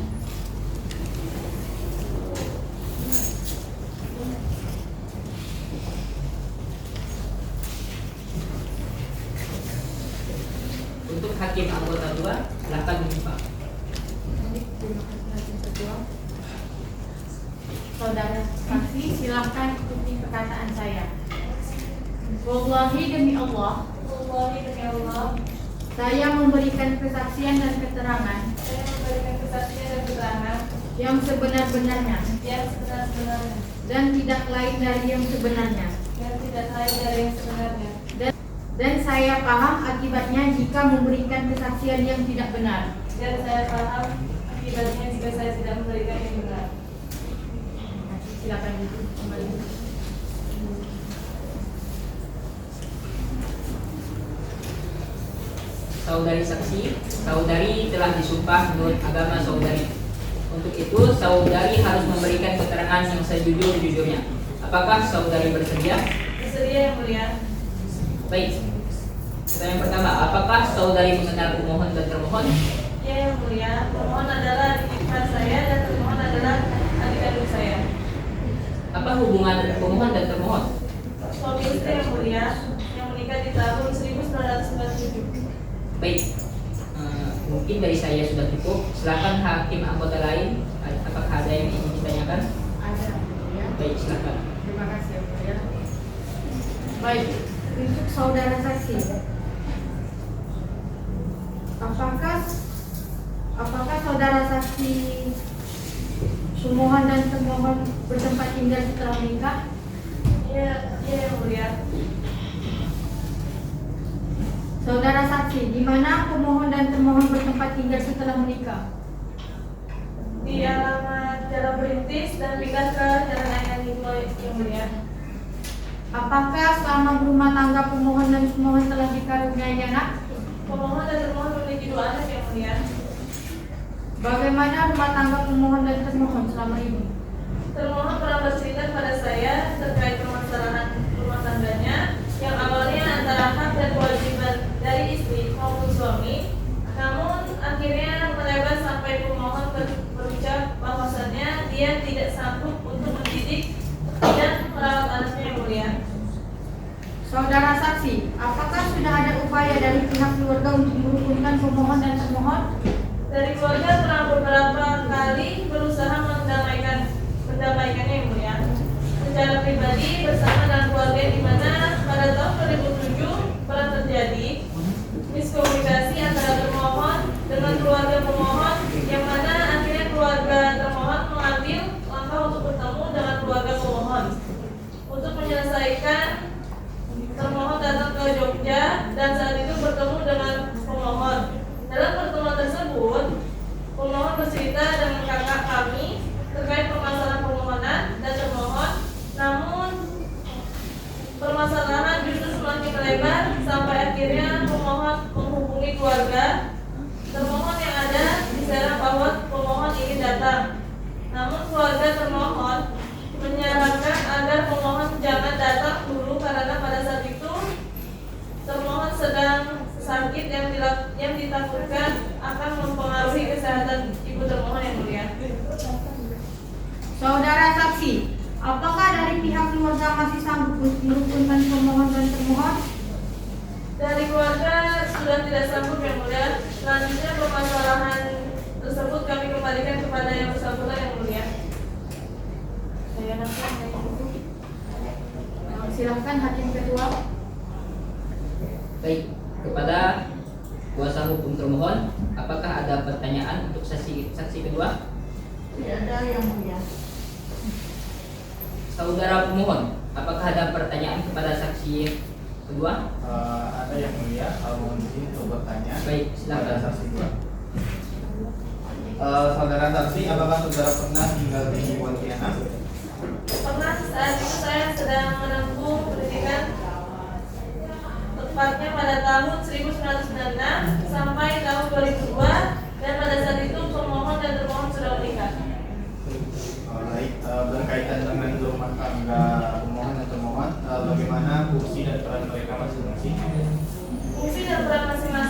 Untuk hakim anggota 2, silakan menyumpah. Terima kasih hakim ketua. Saudara saksi, silahkan ikuti perkataan saya. Wallahi demi Allah, Wallahi demi Allah, saya memberikan kesaksian dan keterangan saya memberikan kesaksian dan keterangan yang sebenar-benarnya yang sebenar-benarnya dan tidak lain dari yang sebenarnya. dan tidak lain dari yang sebenarnya. Dan saya paham akibatnya jika memberikan kesaksian yang tidak benar. Dan saya paham akibatnya jika saya tidak memberikan yang benar. Silakan duduk kembali. Saudari saksi, saudari telah disumpah menurut agama saudari. Untuk itu, saudari harus memberikan keterangan yang sejujur-jujurnya. Apakah saudari bersedia? Bersedia yang mulia. Baik. Pertanyaan pertama, apakah saudari mengenal pemohon dan termohon? Ya yang mulia, pemohon adalah adik ipar saya dan termohon adalah adik kandung saya. Apa hubungan pemohon dan termohon? Suami istri yang mulia yang menikah di tahun 1997. Baik. Mungkin dari saya sudah cukup. Silakan hakim anggota lain. Apakah ada yang ingin ditanyakan? Ada, ya. Baik, silakan. Terima kasih, ya. Baik, untuk saudara saksi, apakah saudara saksi pemohon dan termohon bertempat tinggal setelah menikah? Ya yang mulia. Saudara saksi, di mana pemohon dan termohon bertempat tinggal setelah menikah? Di alamat Jalan Perintis dan pindah ke Jalan Ayang Hikmah yang mulia. Apakah selama berumah tangga pemohon dan termohon telah dikaruniai anak? Pemohon dan termohon memiliki 2 anak yang mulia. Bagaimana rumah tangga pemohon dan termohon selama ini? Termohon pernah bercerita kepada saya terkait permasalahan rumah tangganya yang awalnya antara hak dan kewajiban dari istri maupun suami, namun akhirnya melebar sampai pemohon berucap bahwasannya dia tidak sanggup untuk mendidik dan merawat anaknya yang mulia. Saudara saksi, apakah sudah ada upaya dari pihak keluarga untuk merukunkan pemohon dan termohon? Dari keluarga telah beberapa kali berusaha mendamaikannya yang mulia. Secara pribadi bersama dengan keluarga di mana pada tahun 2007 pernah terjadi miskomunikasi antara termohon dengan keluarga pemohon yang mana akhirnya keluarga termohon mengambil langkah untuk bertemu dengan keluarga pemohon untuk menyelesaikan. Termohon datang ke Jogja dan saat itu bertemu dengan pemohon. Dalam pertemuan tersebut, pemohon bercerita dengan kakak kami terkait permasalahan permohonan dan termohon. Namun permasalahan justru semakin melebar sampai akhirnya pemohon menghubungi keluarga termohon yang ada di Serang bahwa pemohon ingin datang. Namun keluarga termohon menyarankan agar pemohon jangan datang dulu karena pada saat itu termohon sedang sakit yang ditakutkan akan mempengaruhi kesehatan ibu termohon yang mulia. Saudara saksi, apakah dari pihak keluarga masih sanggup untuk merukunkan pemohon dan termohon? Dari keluarga sudah tidak sanggup yang mulia. Selanjutnya permasalahan tersebut kami kembalikan kepada yang bersangkutan yang mulia. Saya langsung Silahkan hakim ketua. Baik, kepada kuasa hukum termohon, apakah ada pertanyaan untuk saksi kedua? Tidak ada yang mulia. Saudara pemohon, apakah ada pertanyaan kepada saksi kedua? Ada yang mulia, mohon izin untuk bertanya. Baik, silakan. Pada saksi kedua. Saudara saksi, apakah saudara pernah tinggal di Pontianak? pernah saat itu saya sedang menempuh pendidikan tepatnya pada tahun 1996 sampai tahun 2002 dan pada saat itu pemohon dan termohon sudah menikah. Baik, berkaitan dengan rumah tangga pemohon dan termohon, bagaimana fungsi dan peran mereka masing-masing? Fungsi dan peran masing-masing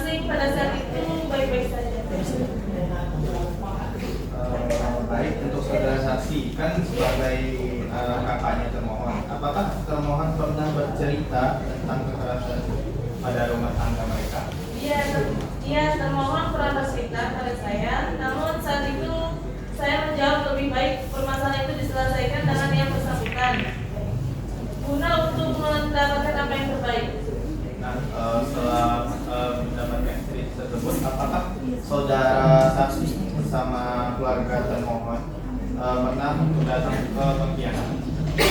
kepada rumah tangga mereka? Iya, termohon pernah bercerita pada saya, namun saat itu saya menjawab lebih baik permasalahan itu diselesaikan dengan yang bersangkutan guna untuk mendapatkan apa yang terbaik. Nah, setelah mendapatkan cerita tersebut, apakah saudara saksi bersama keluarga termohon pernah untuk datang ke Pontianak?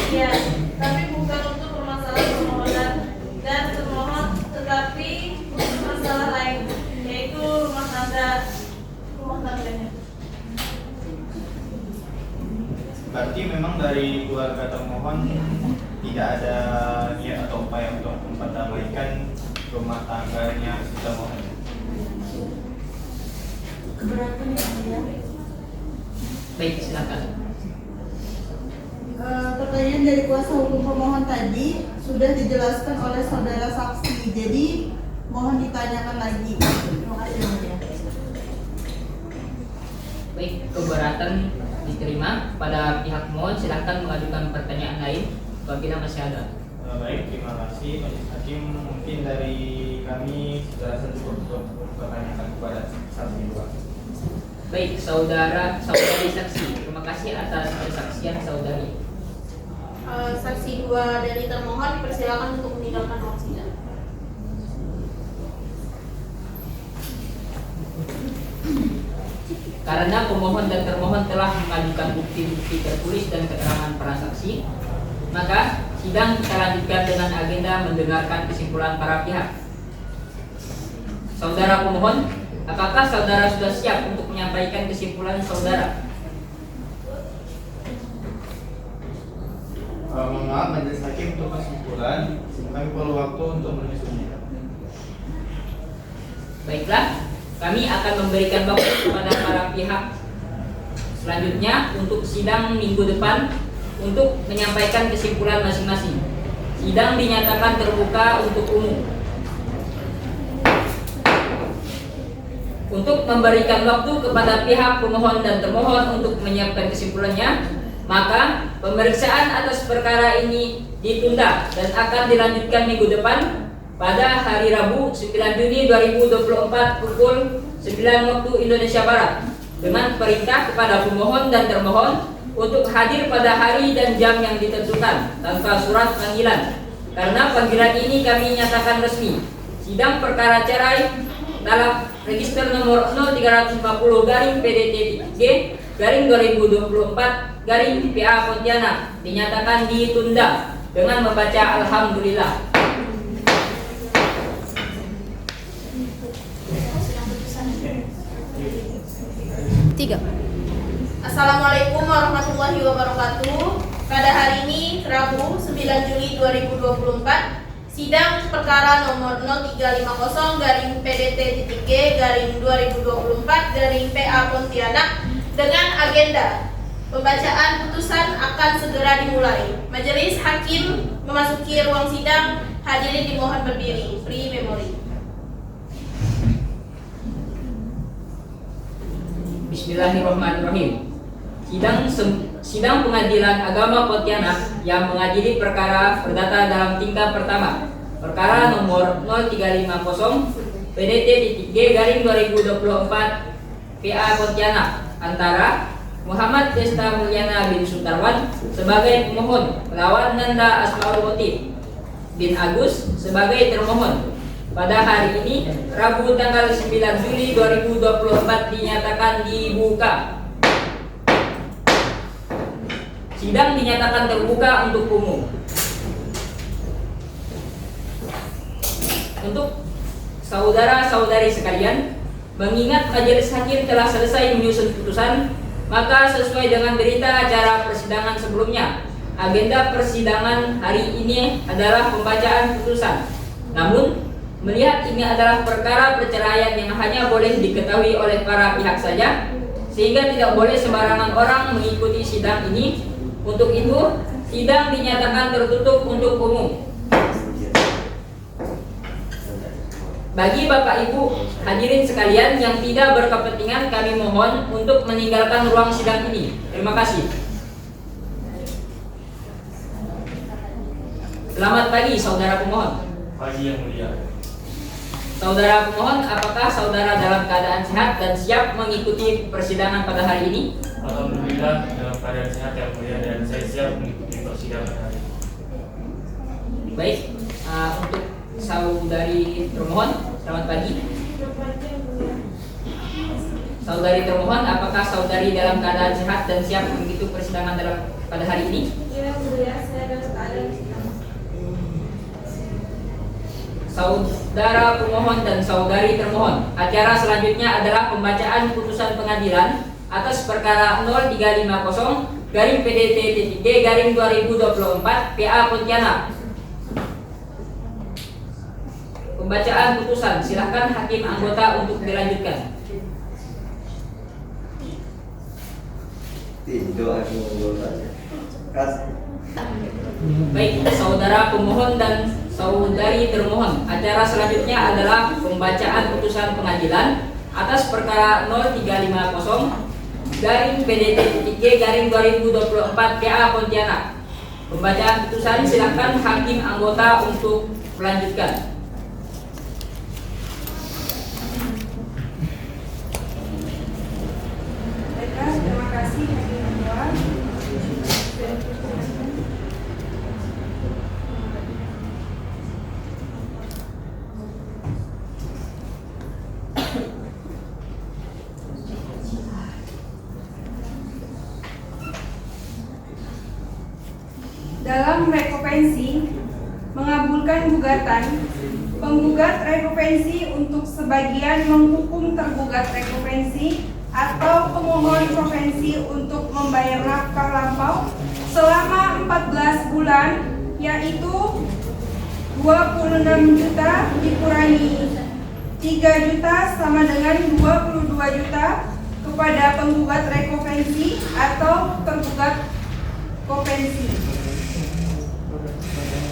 Iya, tapi bukan untuk permasalahan permohonan dan termohon, tetapi untuk masalah lain, yaitu rumah tangganya. Berarti memang dari keluarga termohon tidak ada niat atau upaya untuk mendamaikan rumah tangganya si termohon. Baik, silakan. Pertanyaan dari kuasa hukum pemohon tadi sudah dijelaskan oleh saudara saksi, jadi mohon ditanyakan lagi. Terima kasih Yang Mulia. Baik, keberatan diterima. Pada pihak mohon silakan mengajukan pertanyaan lain apabila masih ada. Baik, terima kasih Majelis Hakim. Mungkin dari kami sudah cukup untuk pertanyakan kepada saksi dua. Baik, saudari saksi, terima kasih atas kesaksian saudari. Saksi 2 dari termohon dipersilakan untuk meninggalkan ruang sidang. Karena pemohon dan termohon telah mengajukan bukti-bukti tertulis dan keterangan para saksi, maka sidang kita lanjutkan dengan agenda mendengarkan kesimpulan para pihak. Saudara pemohon, apakah saudara sudah siap untuk menyampaikan kesimpulan saudara? Mohon maaf Majelis Hakim, untuk kesimpulan kami perlu waktu untuk menyusunnya. Baiklah, kami akan memberikan waktu kepada para pihak selanjutnya untuk sidang minggu depan untuk menyampaikan kesimpulan masing-masing. Sidang dinyatakan terbuka untuk umum. Untuk memberikan waktu kepada pihak pemohon dan termohon untuk menyiapkan kesimpulannya, maka pemeriksaan atas perkara ini ditunda dan akan dilanjutkan minggu depan pada hari Rabu 9 Juni 2024 pukul 9 waktu Indonesia Barat dengan perintah kepada pemohon dan termohon untuk hadir pada hari dan jam yang ditentukan tanpa surat panggilan. Karena panggilan ini kami nyatakan resmi. Sidang perkara cerai dalam register nomor 0350-PDT-G/2024-PA Pontianak dinyatakan ditunda dengan membaca Alhamdulillah. Assalamualaikum warahmatullahi wabarakatuh. Pada hari ini Rabu 9 Juli 2024, sidang perkara nomor 0350-PDT-G/2024-PA Pontianak dengan agenda pembacaan putusan akan segera dimulai. Majelis Hakim memasuki ruang sidang. Hadirin dimohon berdiri. Free memory. Bismillahirrahmanirrahim. Sidang Pengadilan Agama Pontianak yang mengadili perkara perdata dalam tingkat pertama, perkara nomor 0350 PDT-G/2024 PA Pontianak antara Muhammad Desta Mulyana bin Sutarwan sebagai pemohon melawan Nanda Asmaul Khotif bin Agus sebagai termohon pada hari ini Rabu tanggal 9 Juli 2024 dinyatakan dibuka. Sidang dinyatakan terbuka untuk umum. Untuk saudara-saudari sekalian, mengingat majelis hakim telah selesai menyusun putusan, maka sesuai dengan berita acara persidangan sebelumnya, agenda persidangan hari ini adalah pembacaan putusan. Namun, melihat ini adalah perkara perceraian yang hanya boleh diketahui oleh para pihak saja, sehingga tidak boleh sembarangan orang mengikuti sidang ini. Untuk itu, sidang dinyatakan tertutup untuk umum. Bagi Bapak Ibu hadirin sekalian yang tidak berkepentingan, kami mohon untuk meninggalkan ruang sidang ini. Terima kasih. Selamat pagi, saudara pemohon. Pagi yang mulia. Saudara pemohon, apakah saudara dalam keadaan sehat dan siap mengikuti persidangan pada hari ini? Alhamdulillah dalam keadaan sehat yang mulia dan saya siap mengikuti persidangan hari ini. Baik, untuk saudari termohon, selamat pagi. Saudari termohon, apakah saudari dalam keadaan sehat dan siap mengikuti persidangan pada hari ini? Ya, mulia, saya dalam keadaan sehat. Saudara pemohon dan saudari termohon, acara selanjutnya adalah pembacaan putusan pengadilan atas perkara 0350-PDT-G-2024 PA Pontianak. Pembacaan putusan, silahkan hakim anggota untuk dilanjutkan. Baik, saudara pemohon dan saudari termohon, acara selanjutnya adalah pembacaan putusan pengadilan atas perkara 0350-PDT-G-2024 PA Pontianak. Pembacaan putusan, silakan hakim anggota untuk melanjutkan. Baiklah, terima kasih hakim anggota. Dalam rekovensi mengabulkan gugatan, penggugat rekovensi untuk sebagian menghukum tergugat rekovensi atau pemohon provinsi untuk membayar nafkah lampau selama 14 bulan, yaitu 26 juta dikurangi 3 juta sama dengan 22 juta kepada penggugat rekovensi atau tergugat kovensi.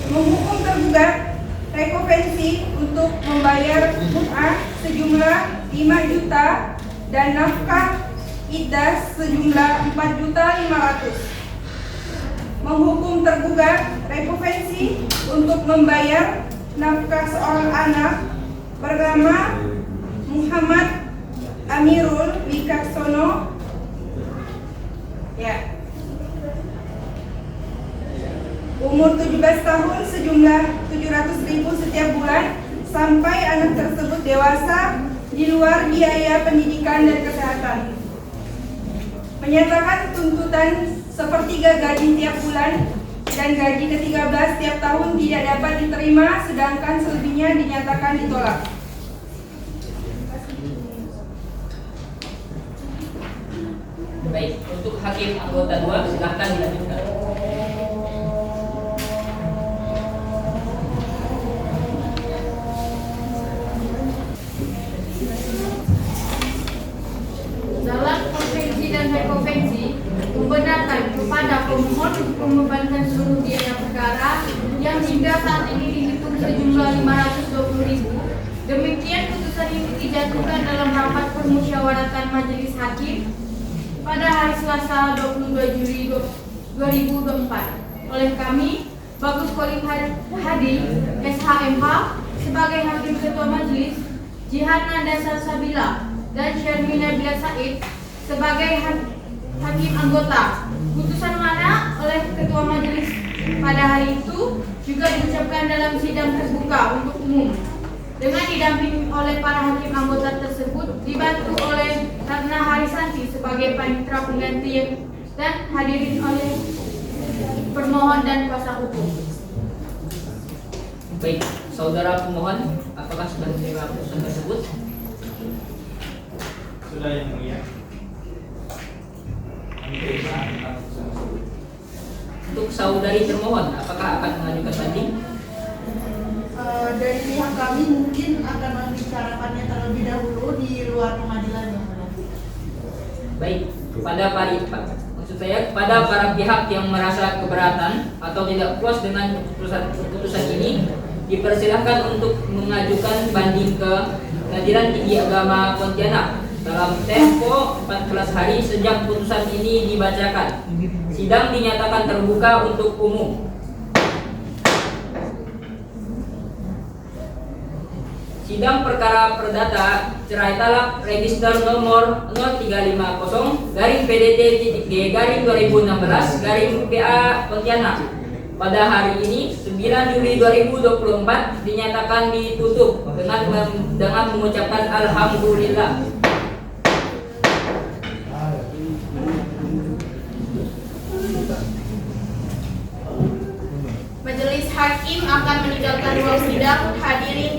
Menghukum tergugat rekovensi untuk membayar mut'ah sejumlah 5 juta dan nafkah iddah sejumlah 4.500.000. Menghukum tergugat rekovensi untuk membayar nafkah seorang anak bernama Muhammad Amirul Wicaksono, umur 17 tahun sejumlah 700.000 setiap bulan sampai anak tersebut dewasa di luar biaya pendidikan dan kesehatan. Menyatakan tuntutan sepertiga gaji tiap bulan dan gaji ke-13 tiap tahun tidak dapat diterima, sedangkan selebihnya dinyatakan ditolak. Baik, untuk hakim anggota 2 silahkan dilanjutkan. Dalam konvensi dan rekonvensi membenarkan kepada pemohon untuk membebankan seluruh biaya perkara yang hingga saat ini dihitung sejumlah 520.000. Demikian putusan ini dijatuhkan dalam rapat permusyawaratan majelis hakim pada hari Selasa 22 Juli 2024 oleh kami, Bagus Kolim Hadi, SHMH, sebagai hakim ketua majelis, Jihan Nanda Salsabila dan Syarmina Bila Said sebagai hakim anggota. Putusan mana oleh ketua majelis pada hari itu juga diucapkan dalam sidang terbuka untuk umum dengan didampingi oleh para hakim anggota tersebut, dibantu oleh Ratna Harisanti sebagai panitera pengganti dan hadirin oleh permohon dan kuasa hukum. Baik, saudara pemohon, apakah sudah menerima putusan tersebut? Sudah yang mulia. Kami terima tentang putusan tersebut. Untuk saudari termohon, apakah akan mengajukan banding? Dari pihak kami mungkin akan membicarakannya terlebih dahulu di luar pengadilan yang mulia. Baik, kepada para pihak yang merasa keberatan atau tidak puas dengan putusan ini, dipersilahkan untuk mengajukan banding ke Pengadilan Tinggi Agama Pontianak dalam tempo 14 hari sejak putusan ini dibacakan. Sidang dinyatakan terbuka untuk umum. Sidang perkara perdata cerai talak register nomor 0350-PDT-G-2016-PA Pontianak pada hari ini 9 Juli 2024 dinyatakan ditutup dengan mengucapkan alhamdulillah. Majelis hakim akan meninggalkan ruang sidang. Hadirin